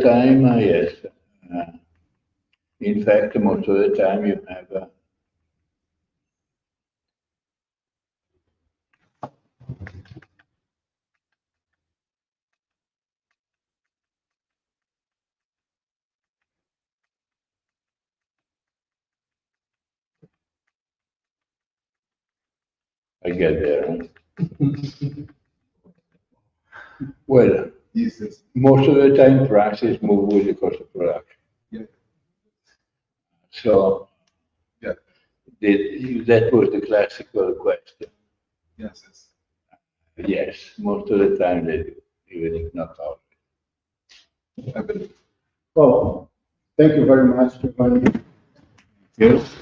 time, yes. In fact, most of the time you have I get there. Well, Yes. most of the time prices move with the cost of production. Yeah. So Yeah. that was the classical question. Yes. Yes, most of the time they do, even if not always. I believe. Well, thank you very much, Giovanni. Yes.